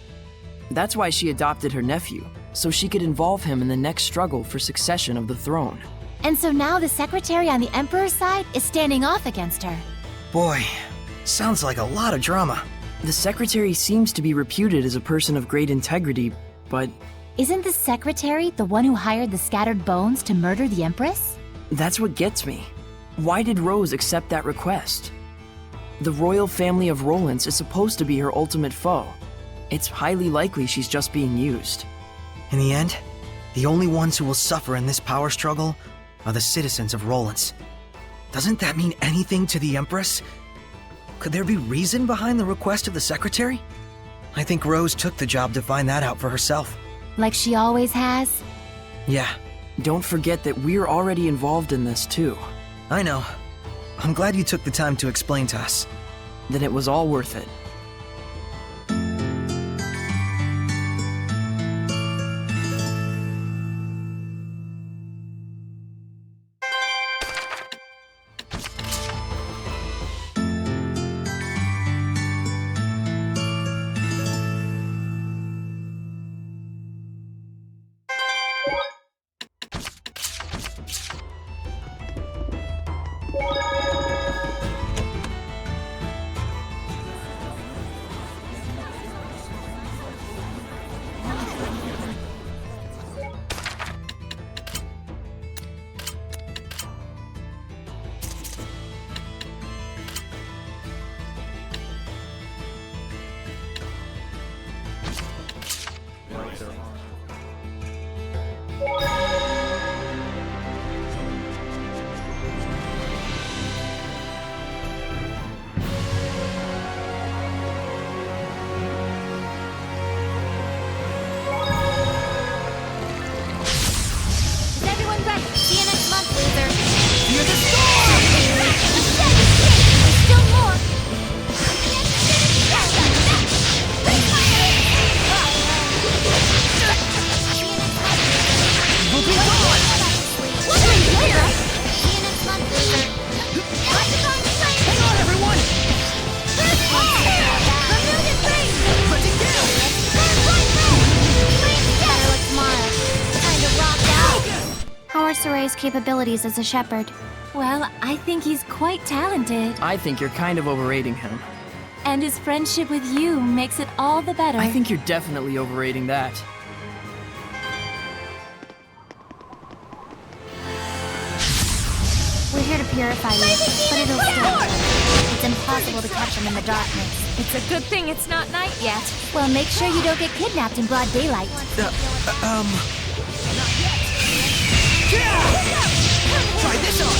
That's why she adopted her nephew, so she could involve him in the next struggle for succession of the throne. And so now the secretary on the Emperor's side is standing off against her. Boy, sounds like a lot of drama. The secretary seems to be reputed as a person of great integrity, but Isn't the secretary the one who hired the Scattered Bones to murder the Empress? that's what gets me. Why did Rose accept that request? The royal family of Rollins is supposed to be her ultimate foe. It's highly likely she's just being used. In the end, the only ones who will suffer in this power struggle are the citizens of Rollins. Doesn't that mean anything to the Empress? Could there be reason behind the request of the secretary? I think Rose took the job to find that out for herself. Like she always has? Yeah, Don't forget that we're already involved in this too. I know. I'm glad you took the time to explain to us. Then it was all worth it. boy's capabilities as a shepherd. Well, I think he's quite talented. I think you're kind of overrating him. And his friendship with you makes it all the better. I think you're definitely overrating that. We're here to purify you, but it'll still. It's impossible to catch them in the darkness. It's a good thing it's not night yet. Well, make sure you don't get kidnapped in broad daylight. Try this on!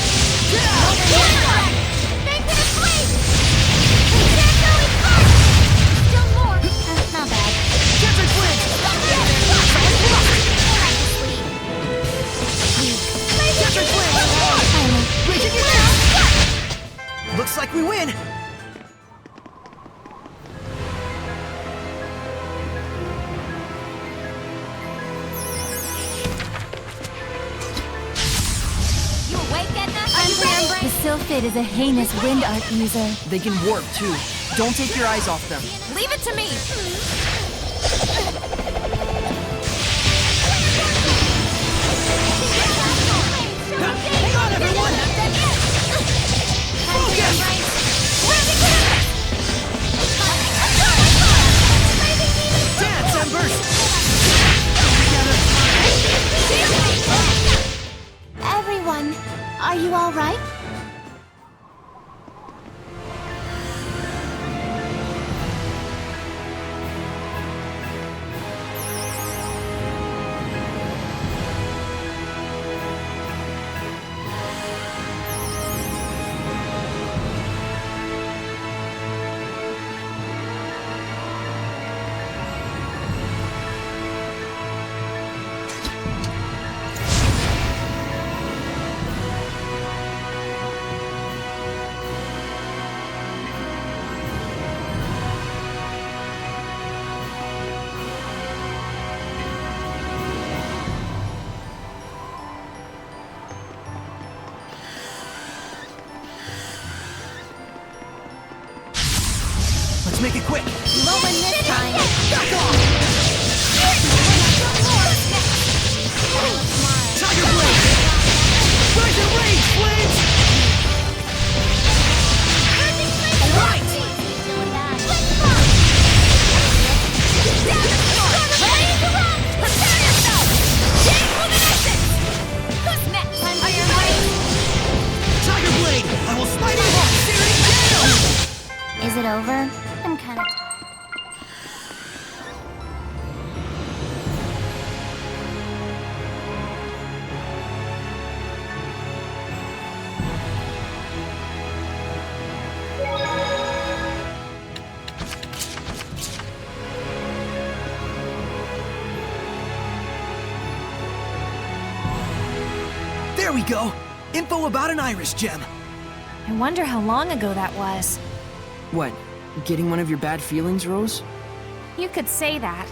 Make it a flame! That's always fun! Still more. Not bad. Desert Flint! Desert Flint! Reaching your chest! Looks like we win! The Sylphid is a heinous wind art user. They can warp too. Don't take your eyes off them. Leave it to me. Hang on, everyone! Dance, Embers! Everyone, are you all right? Let's make it quick! Low in this time. Back off! Tiger Blade! Rise and rage, Flames! Alright! Ready to run! Prepare yourself! Chain luminescence! Who's next? Are you ready? Tiger Blade! I will Spider Hawk searing down! Is it over? I'm kind of... There we go! Info about an iris gem! I wonder how long ago that was. What? Getting one of your bad feelings, Rose? You could say that.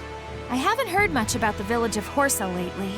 I haven't heard much about the village of Horsa lately.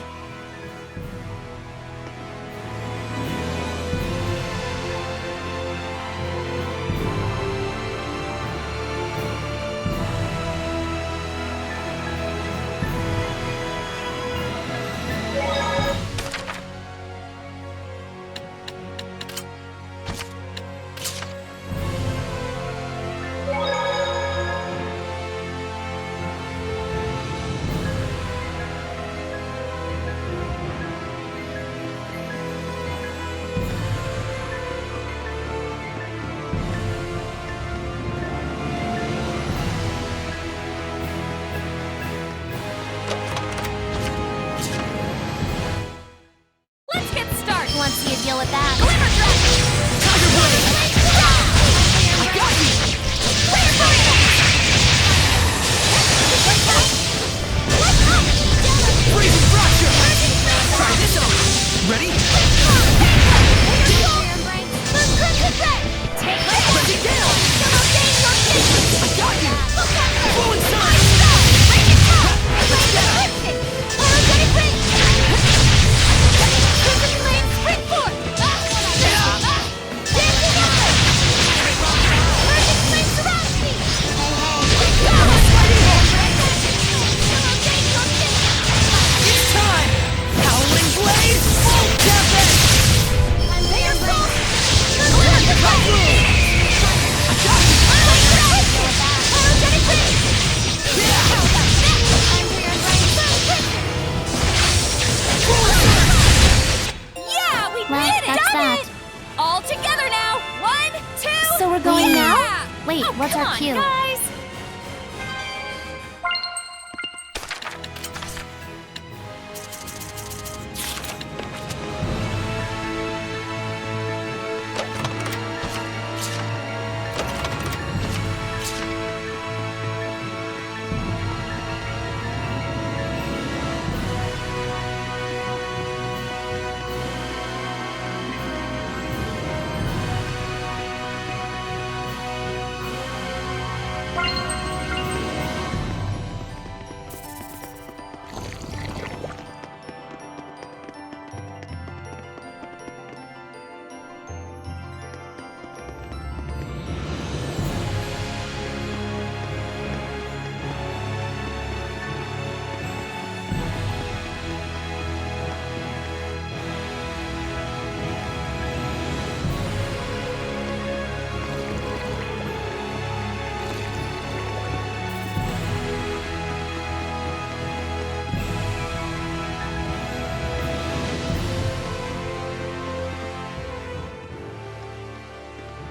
What's Come our on, cue? guys!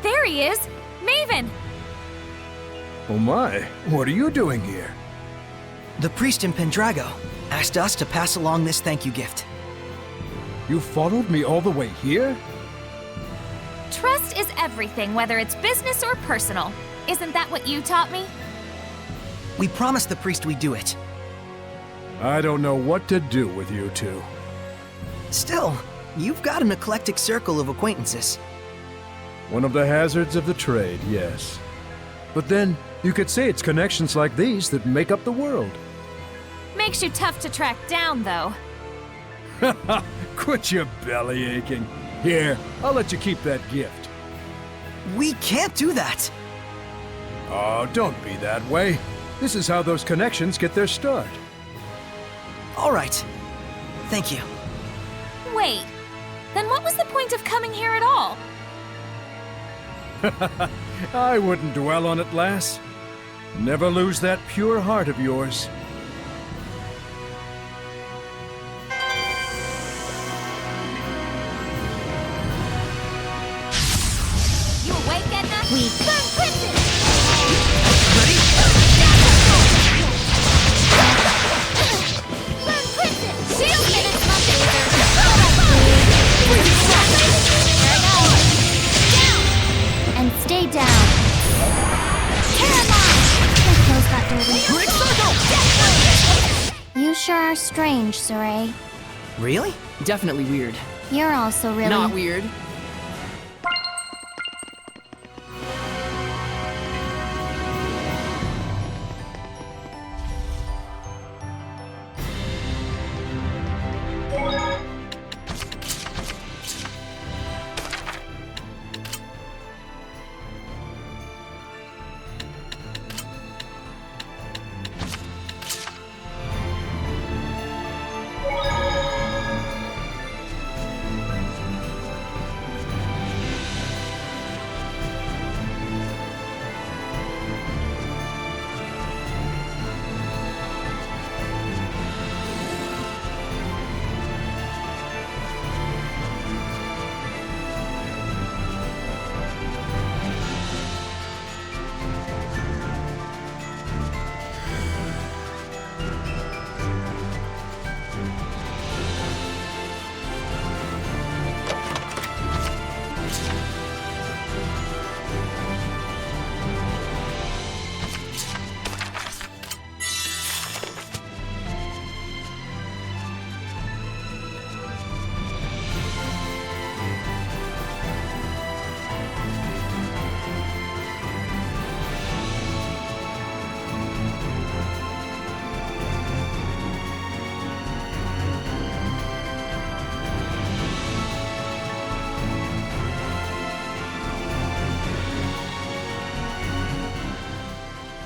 There he is! Maven! Oh my, what are you doing here? The priest in Pendrago asked us to pass along this thank you gift. You followed me all the way here? Trust is everything, whether it's business or personal. Isn't that what you taught me? We promised the priest we'd do it. I don't know what to do with you two. Still, you've got an eclectic circle of acquaintances. One of the hazards of the trade, yes. But then, you could say it's connections like these that make up the world. Makes you tough to track down, though. Quit your belly aching. Here, I'll let you keep that gift. We can't do that! Oh, don't be that way. This is how those connections get their start. All right. Thank you. Wait, then what was the point of coming here at all? I wouldn't dwell on it, lass. Never lose that pure heart of yours. You awake, Edna? We Burn Crimson! Ready? Burn Crimson! Shield minutes, my and stay down. My clothes got dirty. You sure are strange, Saray. Really? Definitely weird. You're also really... Not weird.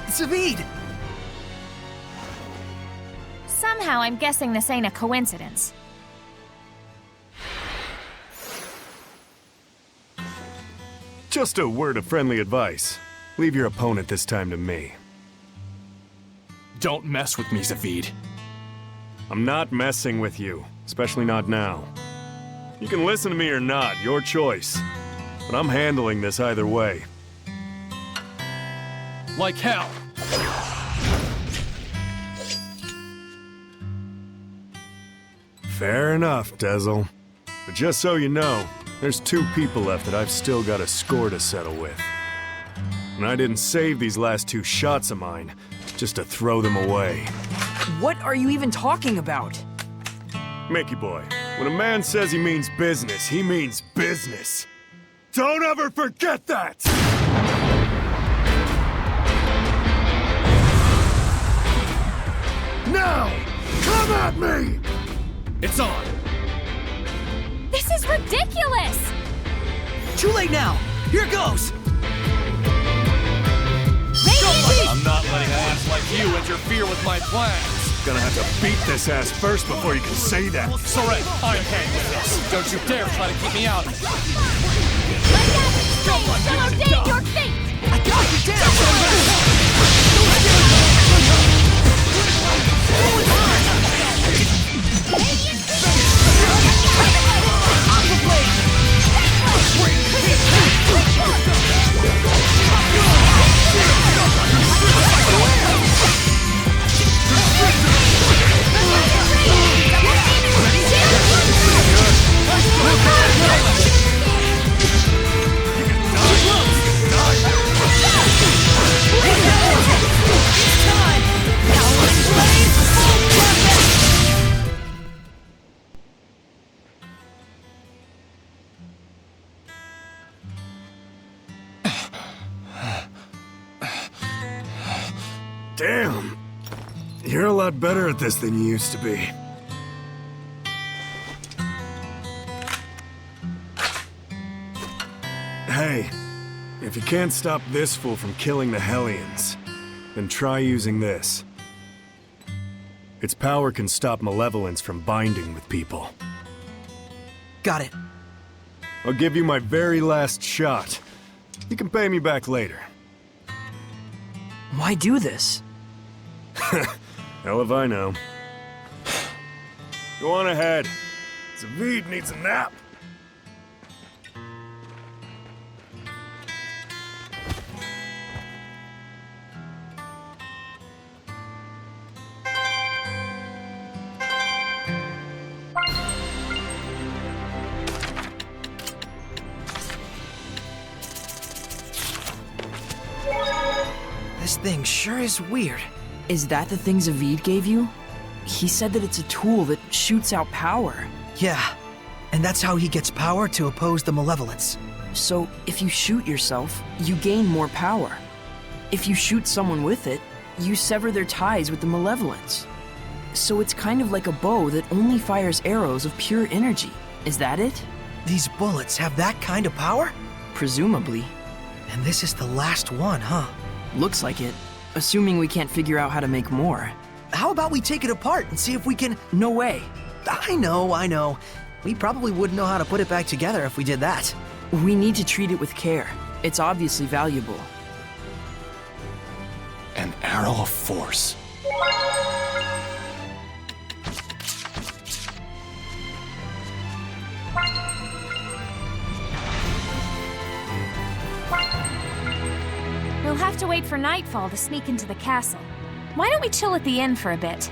Zavid! Somehow I'm guessing this ain't a coincidence. Just a word of friendly advice. Leave your opponent this time to me. Don't mess with me, Zavid. I'm not messing with you, especially not now. You can listen to me or not, your choice. But I'm handling this either way. like hell. Fair enough, Dezel. But just so you know, there's 2 people left that I've still got a score to settle with. And I didn't save these last 2 shots of mine just to throw them away. What are you even talking about? Mickey boy, when a man says he means business, he means business. Don't ever forget that! Now! Come at me! It's on. This is ridiculous! Too late now! Here goes! I'm not letting an ass like you interfere with my plans. Gonna have to beat this ass first before you can say that. Sorry, I'm handling this. Don't you dare try to keep me out of it. Come on, shall ordain your fate! I got Damn. You're a lot better at this than you used to be. Hey, if you can't stop this fool from killing the Hellions, then try using this. Its power can stop malevolence from binding with people. Got it. I'll give you my very last shot. You can pay me back later. Why do this? Hell if I know. Go on ahead. Zavid needs a nap. This thing sure is weird. Is that the thing Zavid gave you? He said that it's a tool that shoots out power. Yeah, and that's how he gets power to oppose the malevolence. So, if you shoot yourself, you gain more power. If you shoot someone with it, you sever their ties with the malevolence. So it's kind of like a bow that only fires arrows of pure energy. Is that it? These bullets have that kind of power? Presumably. And this is the last one, huh? Looks like it. Assuming we can't figure out how to make more. How about we take it apart and see if we can... No way. I know. We probably wouldn't know how to put it back together if we did that. We need to treat it with care. It's obviously valuable. An arrow of force. We'll have to wait for nightfall to sneak into the castle. Why don't we chill at the inn for a bit?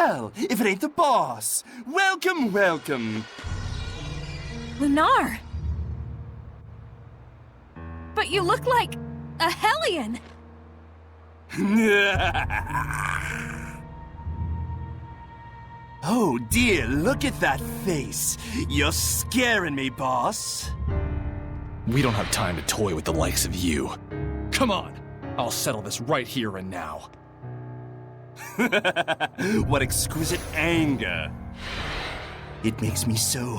Well, if it ain't the boss. Welcome, welcome. Lunar! But you look like a Hellion! Oh dear, look at that face. You're scaring me, boss. We don't have time to toy with the likes of you. Come on, I'll settle this right here and now. What exquisite anger. It makes me so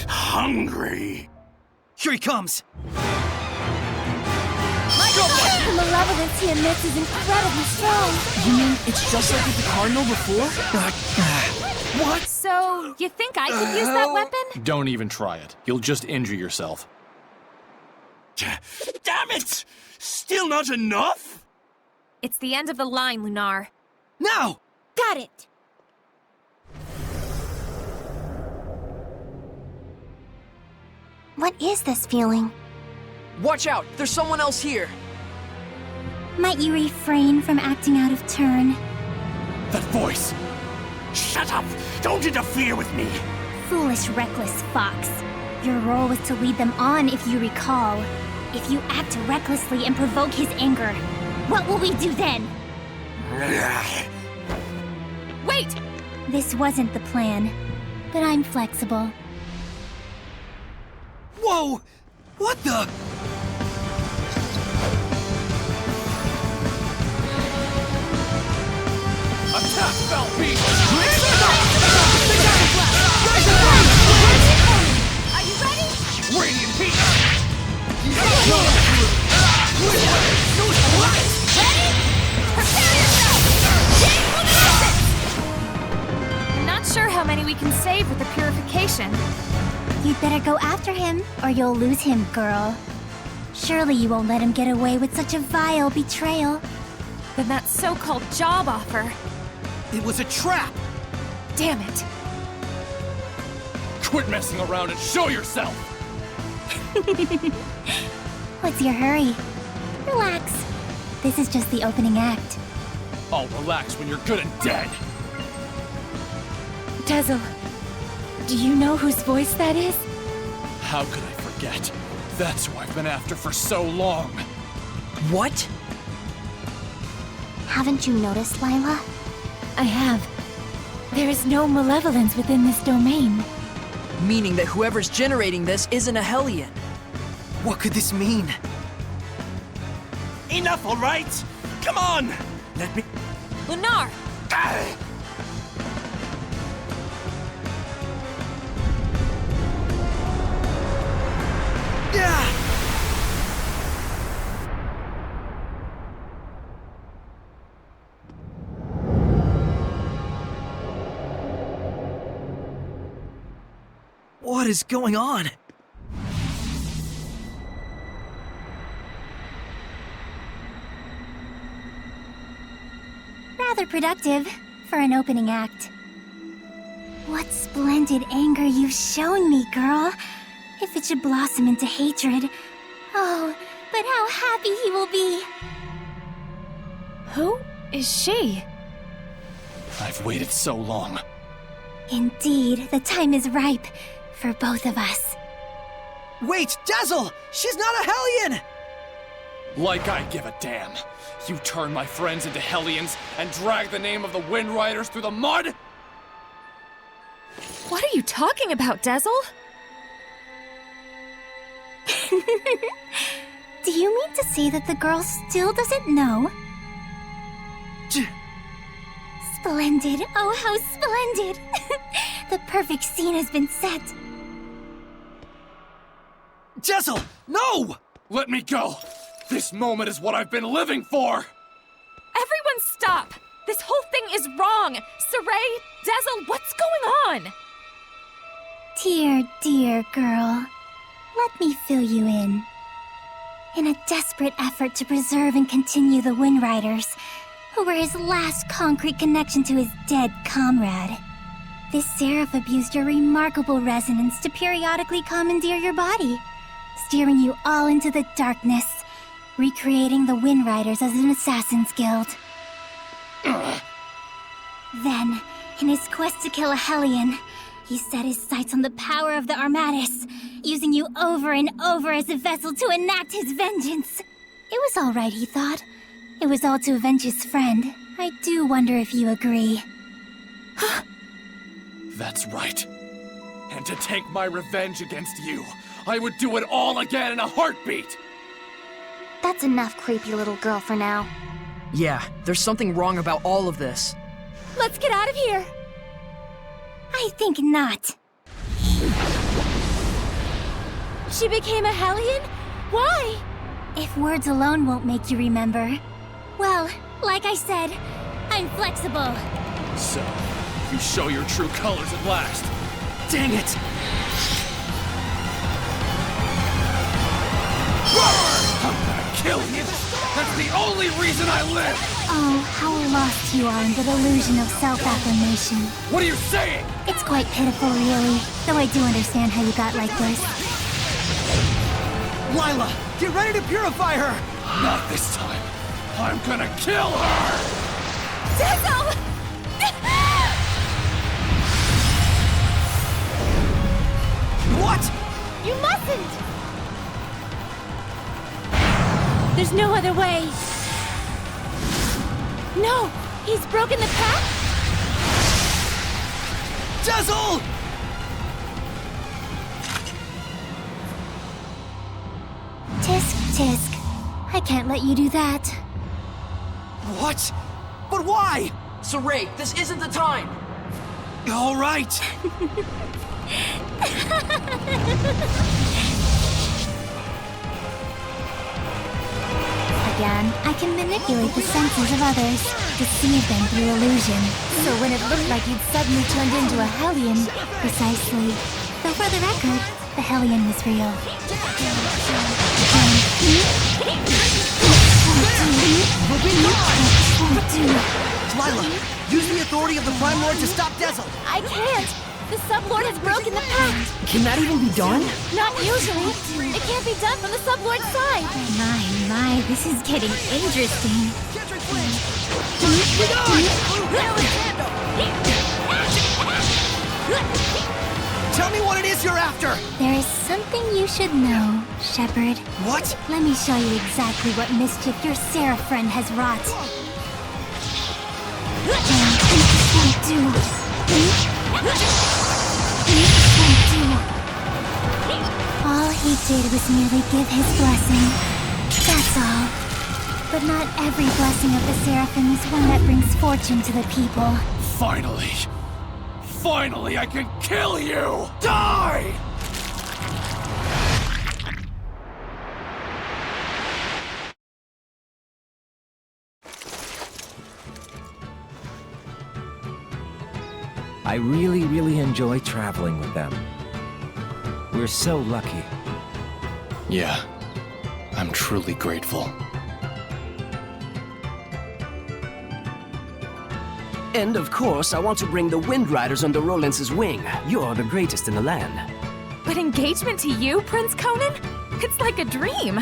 hungry. Here he comes! The malevolence he emits is incredibly strong. You mean it's just like with the Cardinal before? What? So, you think I could use that weapon? Don't even try it. You'll just injure yourself. Damn it! Still not enough? It's the end of the line, Lunar. Now! Got it! What is this feeling? Watch out! There's someone else here! Might you refrain from acting out of turn? That voice! Shut up! Don't interfere with me! Foolish, reckless fox. Your role was to lead them on, if you recall. If you act recklessly and provoke his anger, what will we do then? Wait! This wasn't the plan, but I'm flexible. Whoa! What the? Attack, Fell Beast! Are you ready? Radiant Heat! Ready? Prepare yourself! I'm not sure how many we can save with the purification. You'd better go after him, or you'll lose him, girl. Surely you won't let him get away with such a vile betrayal. Then that so-called job offer. It was a trap! Damn it. Quit messing around and show yourself! What's your hurry? Relax. This is just the opening act. I'll relax when you're good and dead! Dazzle, do you know whose voice that is? How could I forget? That's who I've been after for so long! What? Haven't you noticed, Lila? I have. There is no malevolence within this domain. Meaning that whoever's generating this isn't a Hellion. What could this mean? Enough, all right? Come on! Let me... Lunar! Ah! What is going on? Rather productive for an opening act. What splendid anger you've shown me, girl. If it should blossom into hatred. Oh, but how happy he will be. Who is she? I've waited so long. Indeed, the time is ripe for both of us. Wait, Dazzle! She's not a Hellion! Like I give a damn. You turn my friends into Hellions and drag the name of the Wind Riders through the mud? What are you talking about, Dazzle? Do you mean to say that the girl still doesn't know? Splendid! Oh, how splendid! The perfect scene has been set. Dazzle, no! Let me go! This moment is what I've been living for! Everyone stop! This whole thing is wrong! Saray, Dazzle, what's going on? Dear, dear girl. Let me fill you in. In a desperate effort to preserve and continue the Wind Riders, who were his last concrete connection to his dead comrade, this seraph abused your remarkable resonance to periodically commandeer your body, steering you all into the darkness, recreating the Wind Riders as an assassin's guild. Then, In his quest to kill a Hellion, he set his sights on the power of the Armatus, using you over and over as a vessel to enact his vengeance. It was all right, he thought. It was all to avenge his friend. I do wonder if you agree. That's right. And to take my revenge against you, I would do it all again in a heartbeat! That's enough, creepy little girl, for now. Yeah, there's something wrong about all of this. Let's get out of here! I think not. She became a Hellion? Why? If words alone won't make you remember. Well, like I said, I'm flexible. So, you show your true colors at last. Dang it! I'm gonna kill you! That's the only reason I live! Oh, how lost you are in the delusion of self-affirmation. What are you saying? It's quite pitiful, really. Though I do understand how you got like this. Lila, get ready to purify her! Not this time. I'm gonna kill her! Dazzle! What? You mustn't! There's no other way. No! He's broken the pact? Dazzle! Tisk, tisk. I can't let you do that. What? But why? Saray, this isn't the time! All right. Again, I can manipulate the senses of others, deceive them through illusion. So when it looked like you'd suddenly turned into a Hellion, precisely. Though for the record, the Hellion was real. Lila, use the authority of the Prime Lord to stop Dazzle. I can't! The Sublord has broken the pact! Can that even be done? Not usually. It can't be done from the Sublord's side. My, this is getting interesting. Tell me what it is you're after! There is something you should know, Shepard. What? Let me show you exactly what mischief your Seraph friend has wrought. All he did was merely give his blessing. That's all. But not every blessing of the Seraphim is one that brings fortune to the people. Finally! Finally, I can kill you! Die! I really enjoy traveling with them. We're so lucky. Yeah, I'm truly grateful. And of course, I want to bring the Wind Riders under Rollins' wing. You're the greatest in the land. But engagement to you, Prince Conan? It's like a dream.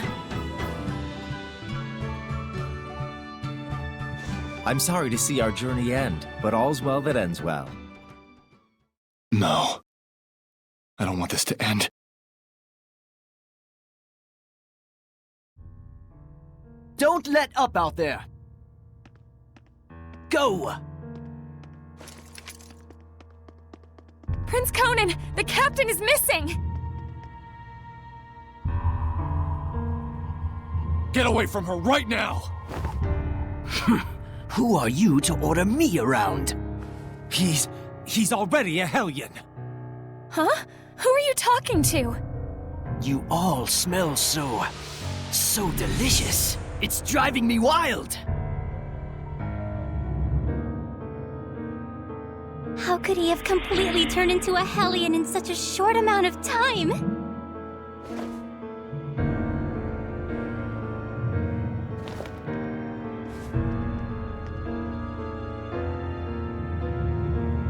I'm sorry to see our journey end, but all's well that ends well. No. I don't want this to end. Don't let up out there! Go! Prince Conan, the captain is missing! Get away from her right now! Who are you to order me around? He's already a Hellion. Huh? Who are you talking to? You all smell so delicious. It's driving me wild. How could he have completely turned into a Hellion in such a short amount of time?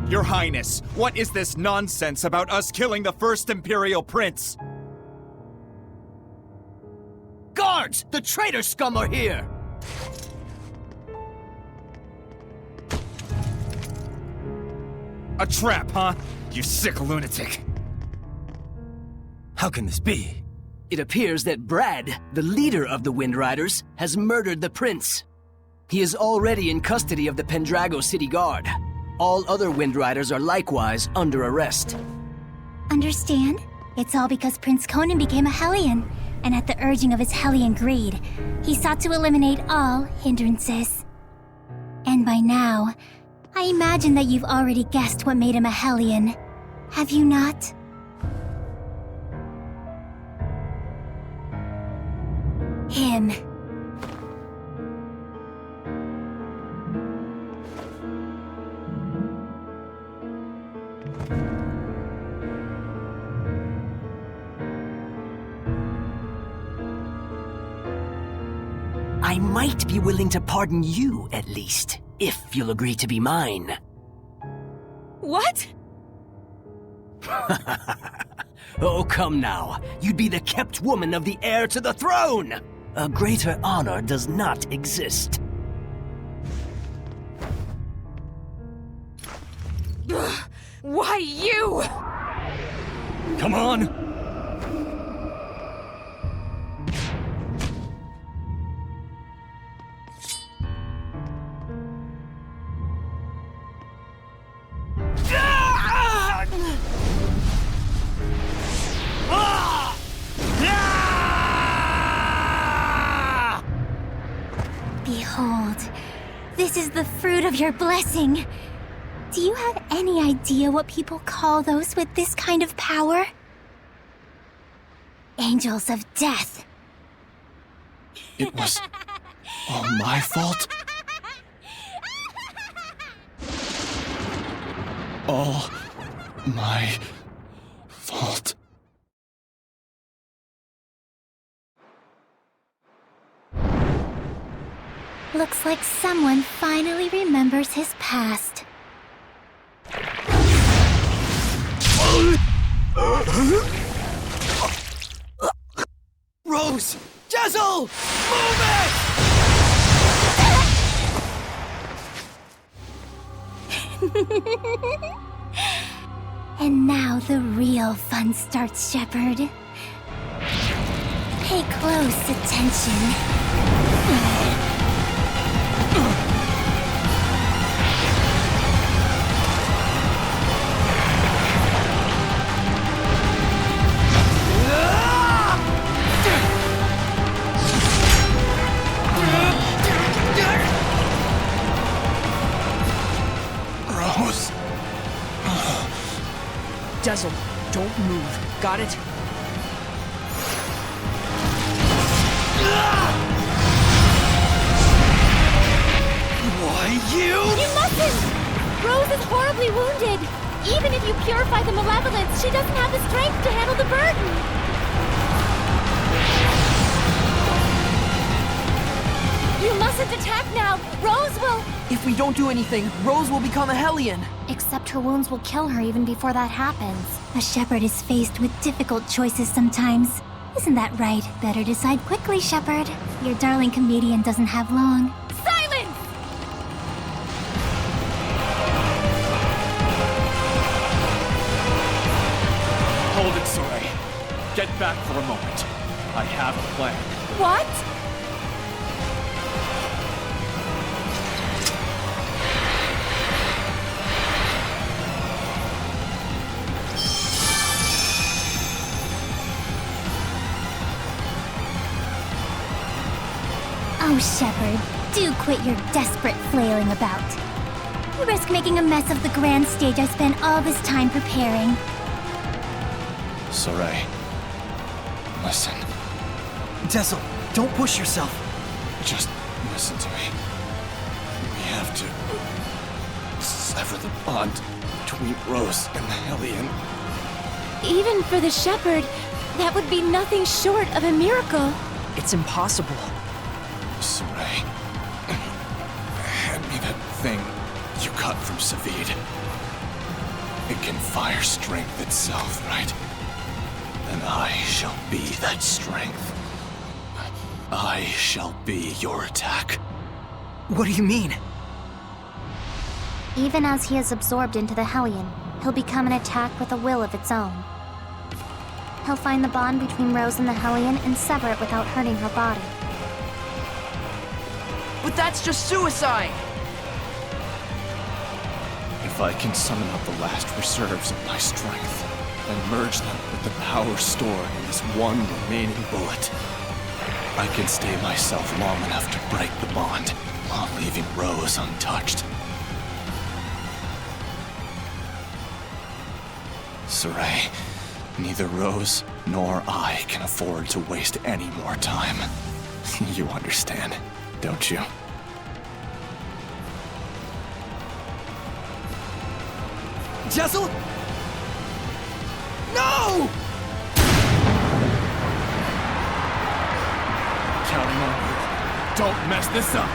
Your Highness, what is this nonsense about us killing the first Imperial Prince? Guards! The traitor scum are here! A trap, huh? You sick lunatic. How can this be? It appears that Brad, the leader of the Wind Riders, has murdered the prince. He is already in custody of the Pendrago City Guard. All other Wind Riders are likewise under arrest. Understand? It's all because Prince Conan became a Hellion, and at the urging of his Hellion greed, he sought to eliminate all hindrances. And by now, I imagine that you've already guessed what made him a Hellion. Have you not? Him. I might be willing to pardon you, at least, if you'll agree to be mine. What? Oh, come now. You'd be the kept woman of the heir to the throne! A greater honor does not exist. Why you? Come on! Behold, this is the fruit of your blessing. Do you have any idea what people call those with this kind of power? Angels of death. It was all my fault? All my fault. Looks like someone finally remembers his past. Rose! Jessel! Move it! And now the real fun starts, Shepard. Pay close attention. Rose. Dazzle, don't move. Got it? Why, you? You mustn't! Rose is horribly wounded. Even if you purify the malevolence, she doesn't have the strength to handle the burden. You mustn't attack now. Rose will... If we don't do anything, Rose will become a Hellion. Except her wounds will kill her even before that happens. A Shepard is faced with difficult choices sometimes. Isn't that right? Better decide quickly, Shepard. Your darling comedian doesn't have long. Silence! Hold it, Soray. Get back for a moment. I have a plan. What? Oh, Shepard, do quit your desperate flailing about. You risk making a mess of the grand stage I spent all this time preparing. Soray. Listen. Dazzle, don't push yourself. Just listen to me. We have to sever the bond between Rose and the Hellion. Even for the Shepherd, that would be nothing short of a miracle. It's impossible. Soray, hand me that thing you cut from Savid. It can fire strength itself, right? And I shall be that strength. I shall be your attack. What do you mean? Even as he is absorbed into the Hellion, he'll become an attack with a will of its own. He'll find the bond between Rose and the Hellion and sever it without hurting her body. But that's just suicide! If I can summon up the last reserves of my strength and merge them with the power stored in this one remaining bullet, I can stay myself long enough to break the bond while leaving Rose untouched. Saray, neither Rose nor I can afford to waste any more time. You understand, don't you? Jessel? No! Counting on you. Don't mess this up.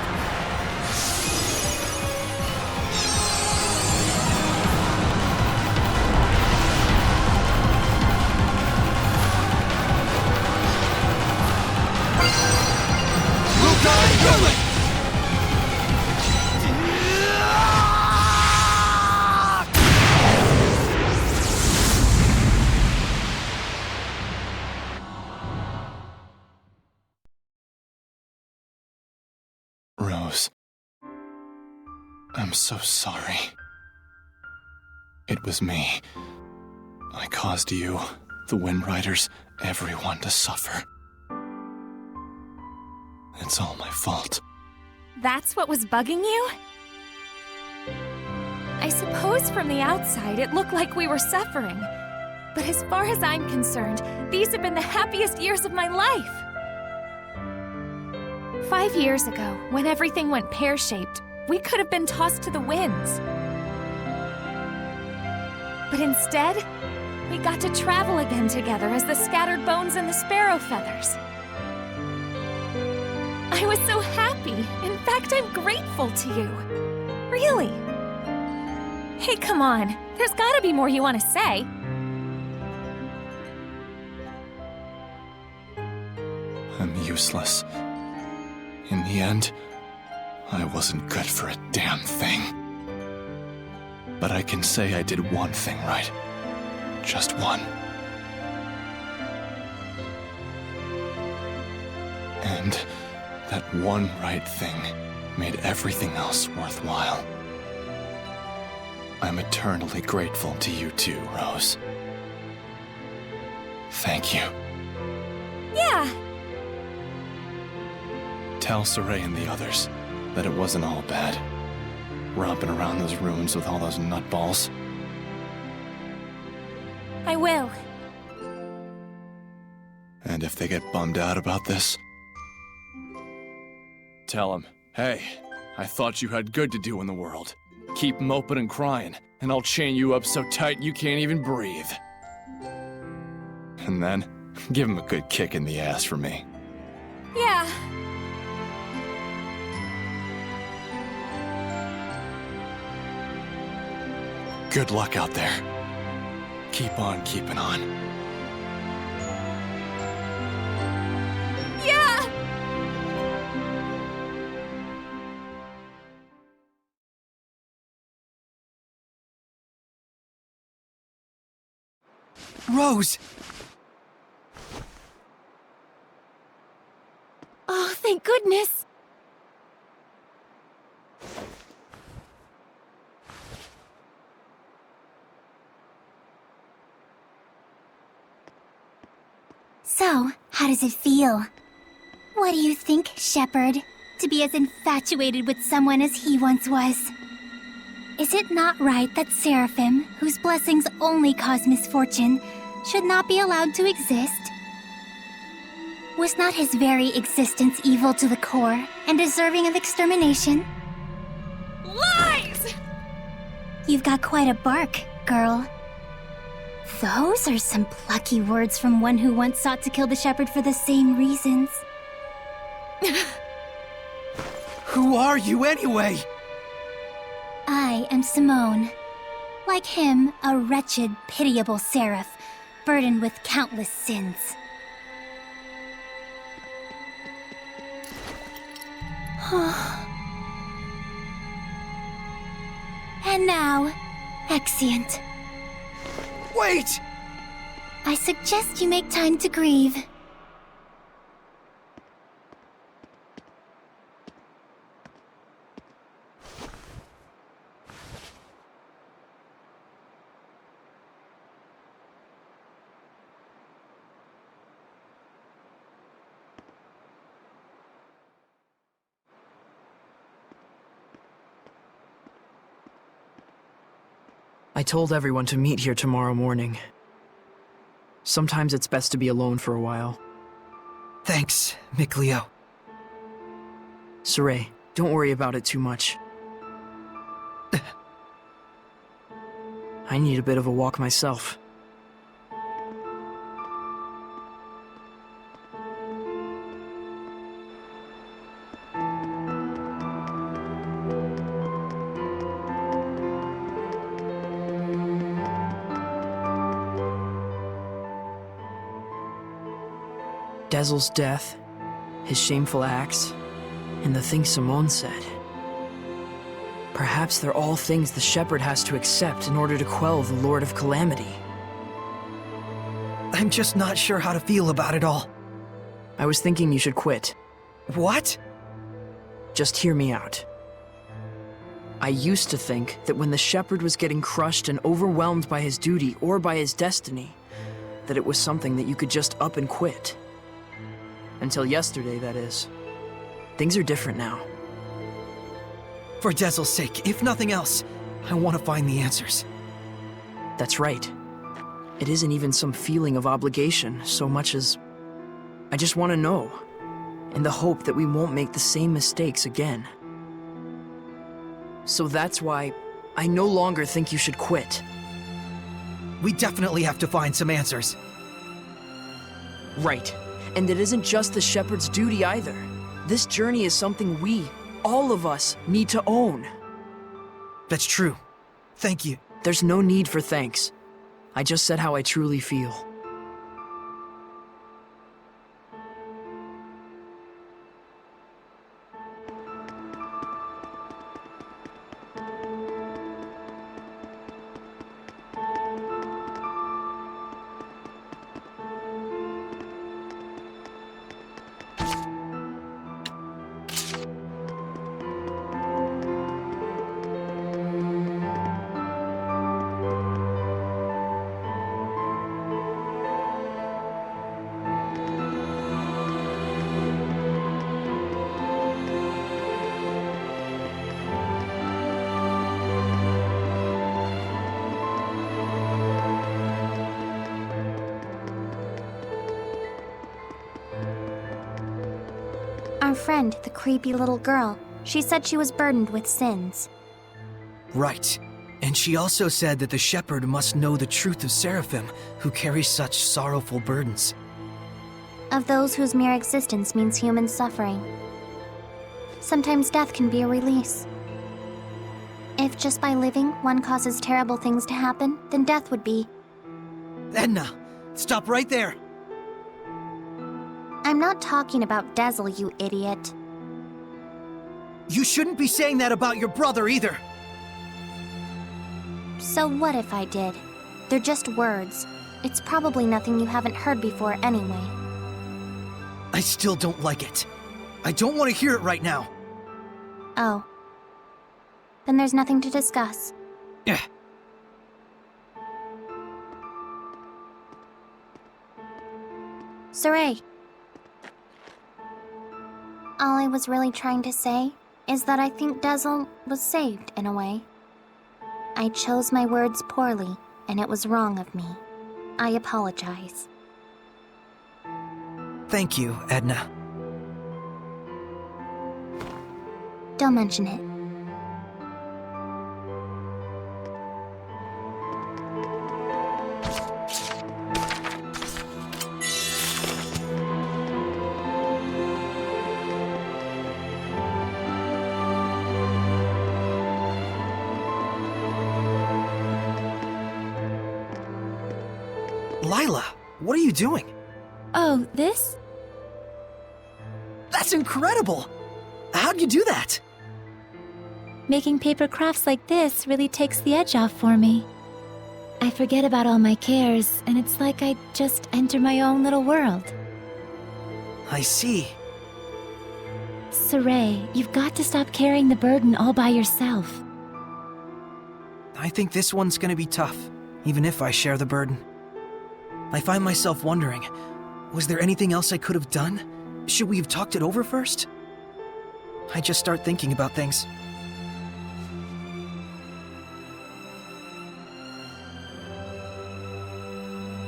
Rose, I'm so sorry. It was me. I caused you, the Wind Riders, everyone to suffer. It's all my fault. That's what was bugging you? I suppose from the outside it looked like we were suffering. But as far as I'm concerned, these have been the happiest years of my life. 5 years ago, when everything went pear-shaped, we could have been tossed to the winds. But instead, we got to travel again together as the scattered bones and the sparrow feathers. I was so happy. In fact, I'm grateful to you. Really. Hey, come on. There's gotta be more you want to say. I'm useless. In the end, I wasn't good for a damn thing. But I can say I did one thing right. Just one. And that one right thing made everything else worthwhile. I'm eternally grateful to you too, Rose. Thank you. Yeah. Tell Saray and the others that it wasn't all bad. Romping around those ruins with all those nutballs. I will. And if they get bummed out about this, tell them, hey, I thought you had good to do in the world. Keep moping and crying, and I'll chain you up so tight you can't even breathe. And then, give them a good kick in the ass for me. Yeah. Good luck out there. Keep on keeping on. Yeah! Rose! Oh, thank goodness! So, how does it feel? What do you think, Shepherd? To be as infatuated with someone as he once was? Is it not right that Seraphim, whose blessings only cause misfortune, should not be allowed to exist? Was not his very existence evil to the core and deserving of extermination? Lies! You've got quite a bark, girl. Those are some plucky words from one who once sought to kill the shepherd for the same reasons. Who are you anyway? I am Simone. Like him, a wretched, pitiable seraph, burdened with countless sins. And now, exeunt. Wait! I suggest you make time to grieve. I told everyone to meet here tomorrow morning. Sometimes it's best to be alone for a while. Thanks, Mikleo. Saray, don't worry about it too much. I need a bit of a walk myself. Dezel's death, his shameful acts, and the things Simone said. Perhaps they're all things the Shepherd has to accept in order to quell the Lord of Calamity. I'm just not sure how to feel about it all. I was thinking you should quit. What? Just hear me out. I used to think that when the Shepherd was getting crushed and overwhelmed by his duty or by his destiny, that it was something that you could just up and quit. Until yesterday, that is. Things are different now. For Dezel's sake, if nothing else, I want to find the answers. That's right. It isn't even some feeling of obligation so much as I just want to know, in the hope that we won't make the same mistakes again. So that's why I no longer think you should quit. We definitely have to find some answers. Right. And it isn't just the Shepherd's duty either. This journey is something we, all of us, need to own. That's true. Thank you. There's no need for thanks. I just said how I truly feel. Our friend, the creepy little girl, she said she was burdened with sins. Right. And she also said that the Shepherd must know the truth of Seraphim, who carry such sorrowful burdens. Of those whose mere existence means human suffering. Sometimes death can be a release. If just by living one causes terrible things to happen, then death would be. Edna, stop right there! I'm not talking about Dezel, you idiot. You shouldn't be saying that about your brother either! So what if I did? They're just words. It's probably nothing you haven't heard before anyway. I still don't like it. I don't want to hear it right now. Oh. Then there's nothing to discuss. Yeah. Saray. All I was really trying to say is that I think Dezel was saved in a way. I chose my words poorly, and it was wrong of me. I apologize. Thank you, Edna. Don't mention it. Lila, what are you doing? Oh, this? That's incredible! How'd you do that? Making paper crafts like this really takes the edge off for me. I forget about all my cares, and it's like I just enter my own little world. I see. Saray, you've got to stop carrying the burden all by yourself. I think this one's gonna be tough, even if I share the burden. I find myself wondering, was there anything else I could have done? Should we have talked it over first? I just start thinking about things.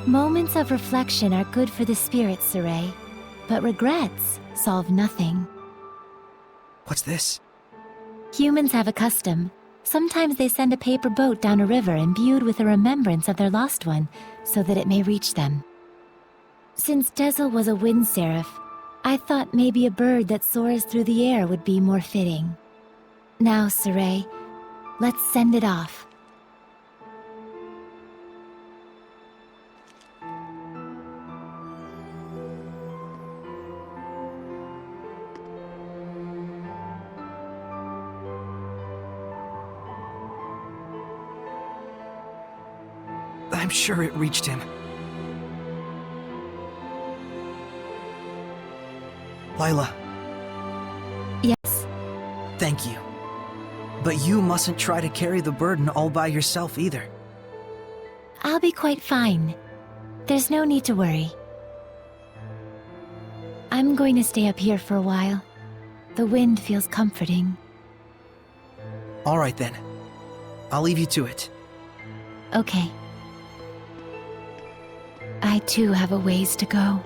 Moments of reflection are good for the spirit, Saray, but regrets solve nothing. What's this? Humans have a custom. Sometimes they send a paper boat down a river imbued with a remembrance of their lost one, so that it may reach them. Since Dezel was a wind seraph, I thought maybe a bird that soars through the air would be more fitting. Now, Saray, let's send it off. I'm sure it reached him. Lila. Yes? Thank you. But you mustn't try to carry the burden all by yourself either. I'll be quite fine. There's no need to worry. I'm going to stay up here for a while. The wind feels comforting. All right then. I'll leave you to it. Okay. I too have a ways to go.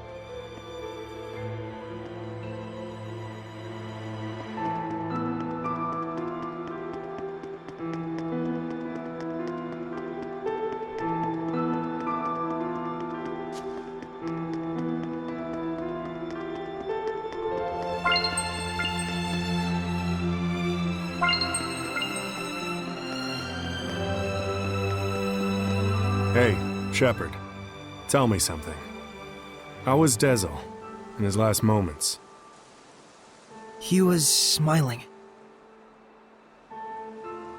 Hey, Shepard. Tell me something. How was Dezel in his last moments? He was smiling.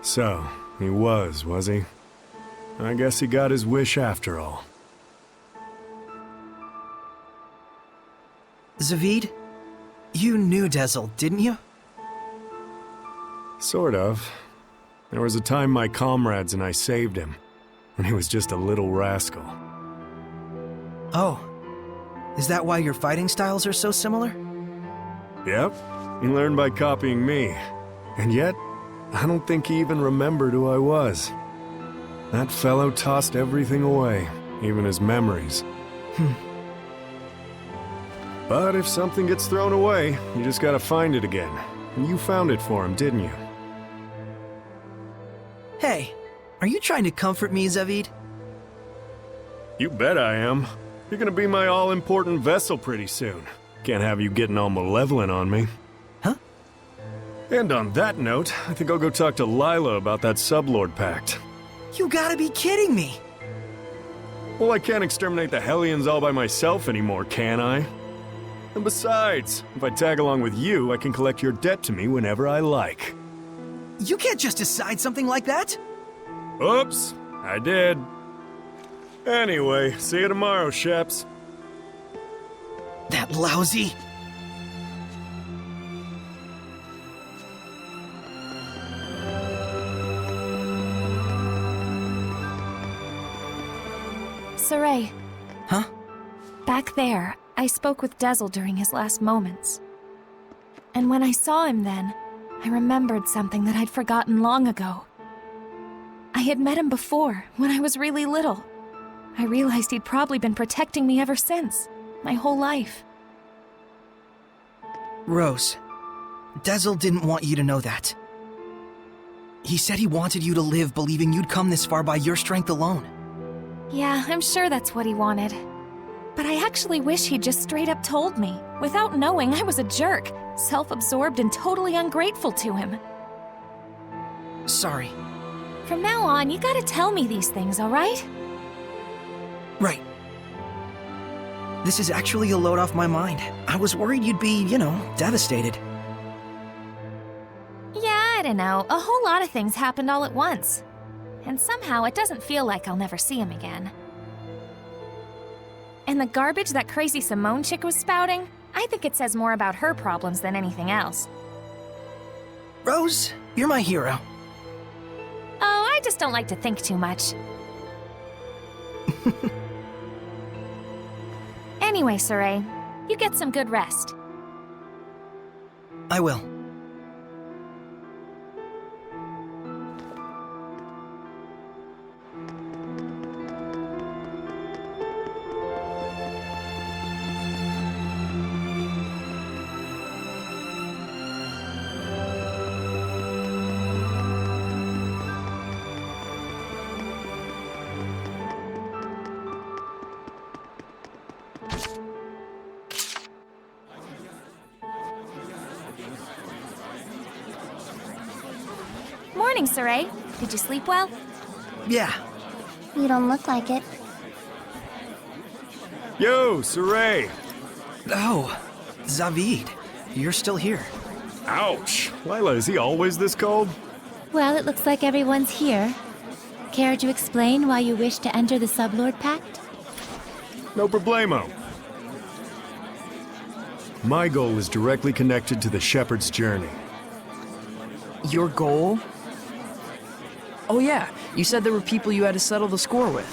So, he was he? I guess he got his wish after all. Zaveid, you knew Dezel, didn't you? Sort of. There was a time my comrades and I saved him, when he was just a little rascal. Oh. Is that why your fighting styles are so similar? Yep. He learned by copying me. And yet, I don't think he even remembered who I was. That fellow tossed everything away, even his memories. But if something gets thrown away, you just gotta find it again. And you found it for him, didn't you? Hey, are you trying to comfort me, Zaveid? You bet I am. You're gonna be my all-important vessel pretty soon. Can't have you getting all malevolent on me. Huh? And on that note, I think I'll go talk to Lila about that Sublord Pact. You gotta be kidding me! Well, I can't exterminate the Hellions all by myself anymore, can I? And besides, if I tag along with you, I can collect your debt to me whenever I like. You can't just decide something like that! Oops, I did. Anyway, see you tomorrow, Sheps. That lousy... Saray. Huh? Back there, I spoke with Dezel during his last moments. And when I saw him then, I remembered something that I'd forgotten long ago. I had met him before, when I was really little. I realized he'd probably been protecting me ever since, my whole life. Rose, Dezel didn't want you to know that. He said he wanted you to live believing you'd come this far by your strength alone. Yeah, I'm sure that's what he wanted. But I actually wish he'd just straight up told me, without knowing I was a jerk, self-absorbed and totally ungrateful to him. Sorry. From now on, you gotta tell me these things, alright? Right. This is actually a load off my mind. I was worried you'd be, devastated. Yeah, I'd don't know, a whole lot of things happened all at once. And somehow it doesn't feel like I'll never see him again. And the garbage that crazy Simone chick was spouting, I think it says more about her problems than anything else. Rose, you're my hero. Oh, I just don't like to think too much. Anyway, Saray, you get some good rest. I will. Morning, Saray. Did you sleep well? Yeah. You don't look like it. Yo, Saray! Oh, Zavid, you're still here. Ouch! Lila, is he always this cold? Well, it looks like everyone's here. Care to explain why you wish to enter the Sublord Pact? No problemo. My goal is directly connected to the Shepherd's journey. Your goal? Oh yeah, you said there were people you had to settle the score with.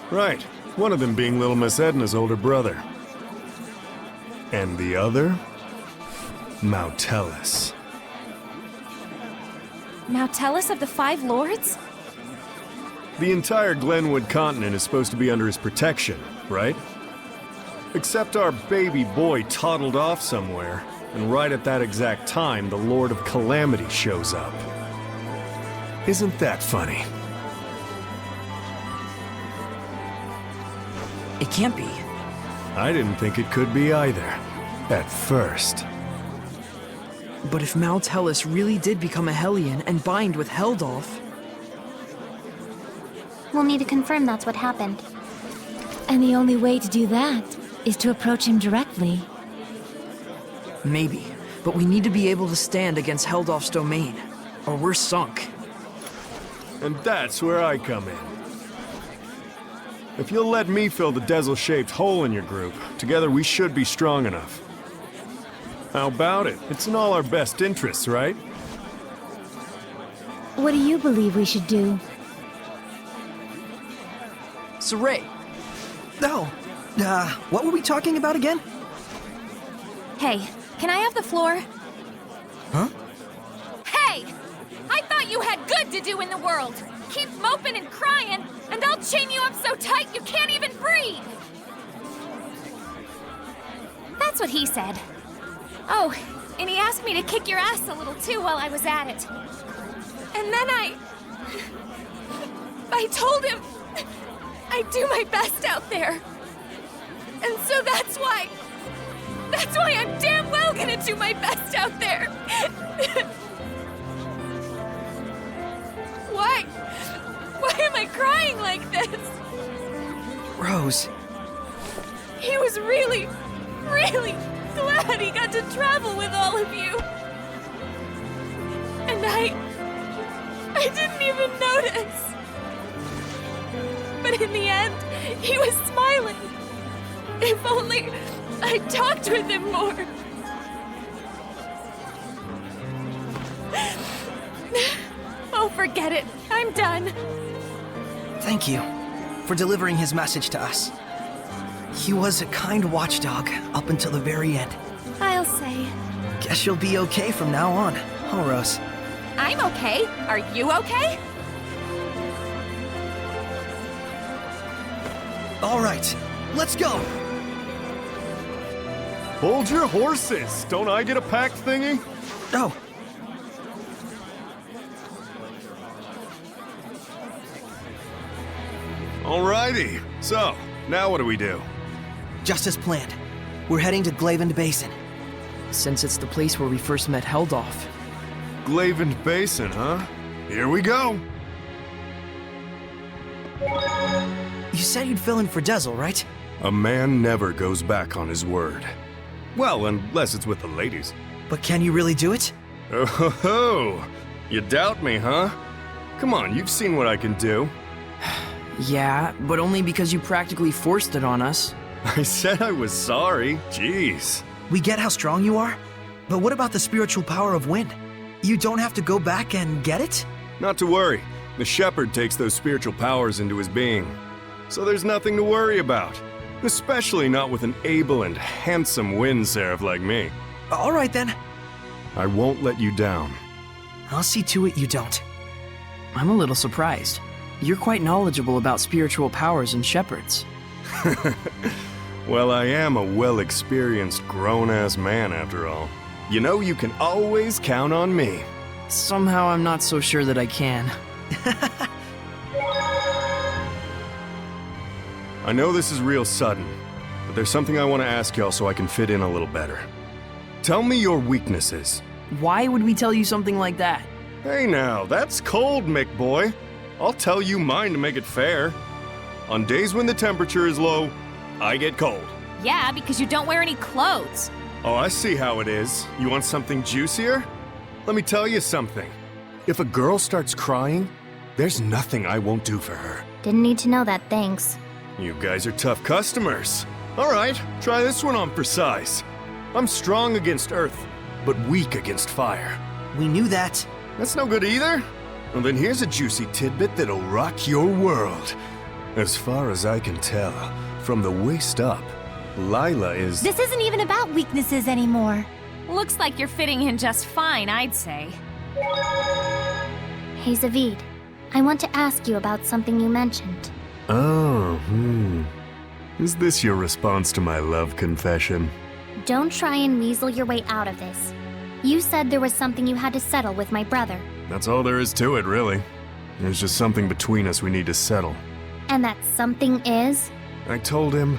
Right. One of them being little Miss Edna's older brother. And the other? Mautellus. Mautellus of the Five Lords? The entire Glenwood continent is supposed to be under his protection, right? Except our baby boy toddled off somewhere, and right at that exact time, the Lord of Calamity shows up. Isn't that funny? It can't be. I didn't think it could be either, at first. But if Mautellus really did become a Hellion and bind with Heldolf... We'll need to confirm that's what happened. And the only way to do that is to approach him directly. Maybe, but we need to be able to stand against Heldolf's domain, or we're sunk. And that's where I come in. If you'll let me fill the Dezel-shaped hole in your group, together we should be strong enough. How about it? It's in all our best interests, right? What do you believe we should do? Saray! No. What were we talking about again? Hey, can I have the floor? Huh? Hey! I thought you had good to do in the world! Keep moping and crying, and I'll chain you up so tight you can't even breathe! That's what he said. Oh, and he asked me to kick your ass a little too while I was at it. And then I told him I'd do my best out there. And so that's why I'm damn well gonna do my best out there. Why am I crying like this? Rose. He was really, really glad he got to travel with all of you. And I didn't even notice. But in the end, he was smiling. If only I talked with him more. Oh, forget it. I'm done. Thank you for delivering his message to us. He was a kind watchdog up until the very end. I'll say. Guess you'll be okay from now on, huh, Rose? I'm okay. Are you okay? All right, let's go. Hold your horses! Don't I get a pact thingy? Oh. Alrighty. So, now what do we do? Just as planned. We're heading to Glavend Basin. Since it's the place where we first met Heldolf. Glavend Basin, huh? Here we go! You said you'd fill in for Dezel, right? A man never goes back on his word. Well, unless it's with the ladies. But can you really do it? Oh ho ho! You doubt me, huh? Come on, you've seen what I can do. Yeah, but only because you practically forced it on us. I said I was sorry. Jeez. We get how strong you are, but what about the spiritual power of wind? You don't have to go back and get it? Not to worry. The shepherd takes those spiritual powers into his being. So there's nothing to worry about. Especially not with an able and handsome wind seraph like me. All right then. I won't let you down. I'll see to it you don't. I'm a little surprised. You're quite knowledgeable about spiritual powers and shepherds. Well, I am a well-experienced grown-ass man after all. You know you can always count on me. Somehow I'm not so sure that I can. I know this is real sudden, but there's something I want to ask y'all so I can fit in a little better. Tell me your weaknesses. Why would we tell you something like that? Hey now, that's cold, Mick boy. I'll tell you mine to make it fair. On days when the temperature is low, I get cold. Yeah, because you don't wear any clothes. Oh, I see how it is. You want something juicier? Let me tell you something. If a girl starts crying, there's nothing I won't do for her. Didn't need to know that, thanks. You guys are tough customers. All right, try this one on for size. I'm strong against earth, but weak against fire. We knew that. That's no good either. Well, then here's a juicy tidbit that'll rock your world. As far as I can tell, from the waist up, Lila is... This isn't even about weaknesses anymore. Looks like you're fitting in just fine, I'd say. Hey, Zavid. I want to ask you about something you mentioned. Oh, Is this your response to my love confession? Don't try and weasel your way out of this. You said there was something you had to settle with my brother. That's all there is to it, really. There's just something between us we need to settle. And that something is? I told him,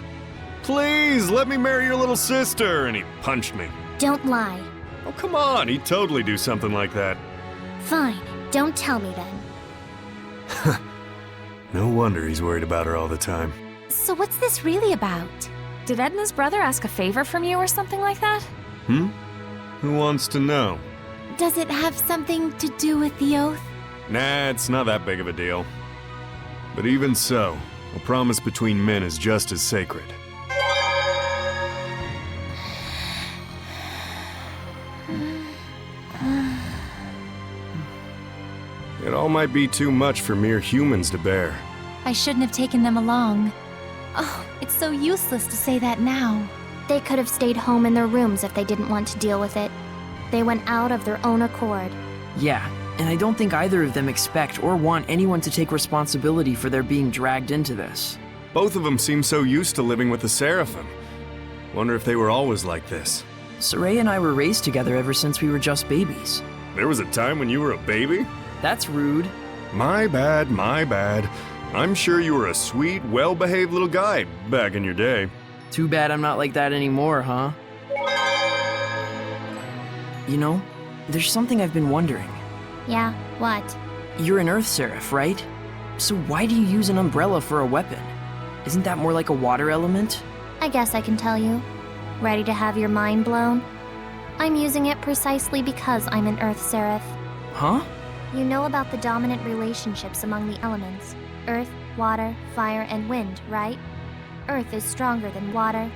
please let me marry your little sister, and he punched me. Don't lie. Oh, come on, he'd totally do something like that. Fine, don't tell me then. No wonder he's worried about her all the time. So what's this really about? Did Edna's brother ask a favor from you or something like that? Who wants to know? Does it have something to do with the oath? Nah, it's not that big of a deal. But even so, a promise between men is just as sacred. It all might be too much for mere humans to bear. I shouldn't have taken them along. Oh, it's so useless to say that now. They could have stayed home in their rooms if they didn't want to deal with it. They went out of their own accord. Yeah, and I don't think either of them expect or want anyone to take responsibility for their being dragged into this. Both of them seem so used to living with the Seraphim. Wonder if they were always like this. Soraya and I were raised together ever since we were just babies. There was a time when you were a baby? That's rude. My bad, my bad. I'm sure you were a sweet, well-behaved little guy back in your day. Too bad I'm not like that anymore, huh? You know, there's something I've been wondering. Yeah, what? You're an Earth Seraph, right? So why do you use an umbrella for a weapon? Isn't that more like a water element? I guess I can tell you. Ready to have your mind blown? I'm using it precisely because I'm an Earth Seraph. Huh? You know about the dominant relationships among the elements. Earth, water, fire, and wind, right? Earth is stronger than water.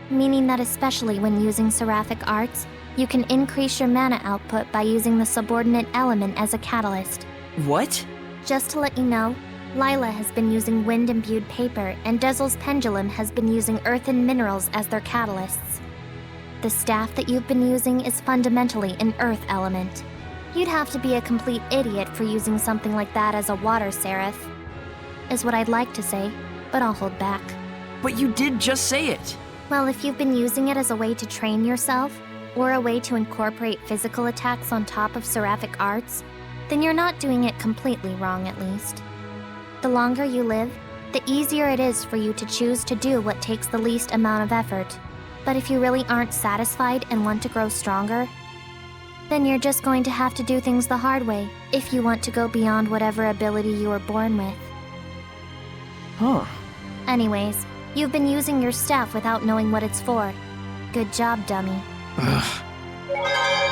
Meaning that especially when using seraphic arts, you can increase your mana output by using the subordinate element as a catalyst. What? Just to let you know, Lila has been using wind-imbued paper, and Dezel's pendulum has been using earth and minerals as their catalysts. The staff that you've been using is fundamentally an earth element. You'd have to be a complete idiot for using something like that as a water seraph, is what I'd like to say, but I'll hold back. But you did just say it! Well, if you've been using it as a way to train yourself, or a way to incorporate physical attacks on top of seraphic arts, then you're not doing it completely wrong, at least. The longer you live, the easier it is for you to choose to do what takes the least amount of effort. But if you really aren't satisfied and want to grow stronger, then you're just going to have to do things the hard way if you want to go beyond whatever ability you were born with. Huh. Anyways, you've been using your staff without knowing what it's for. Good job, dummy. Ugh.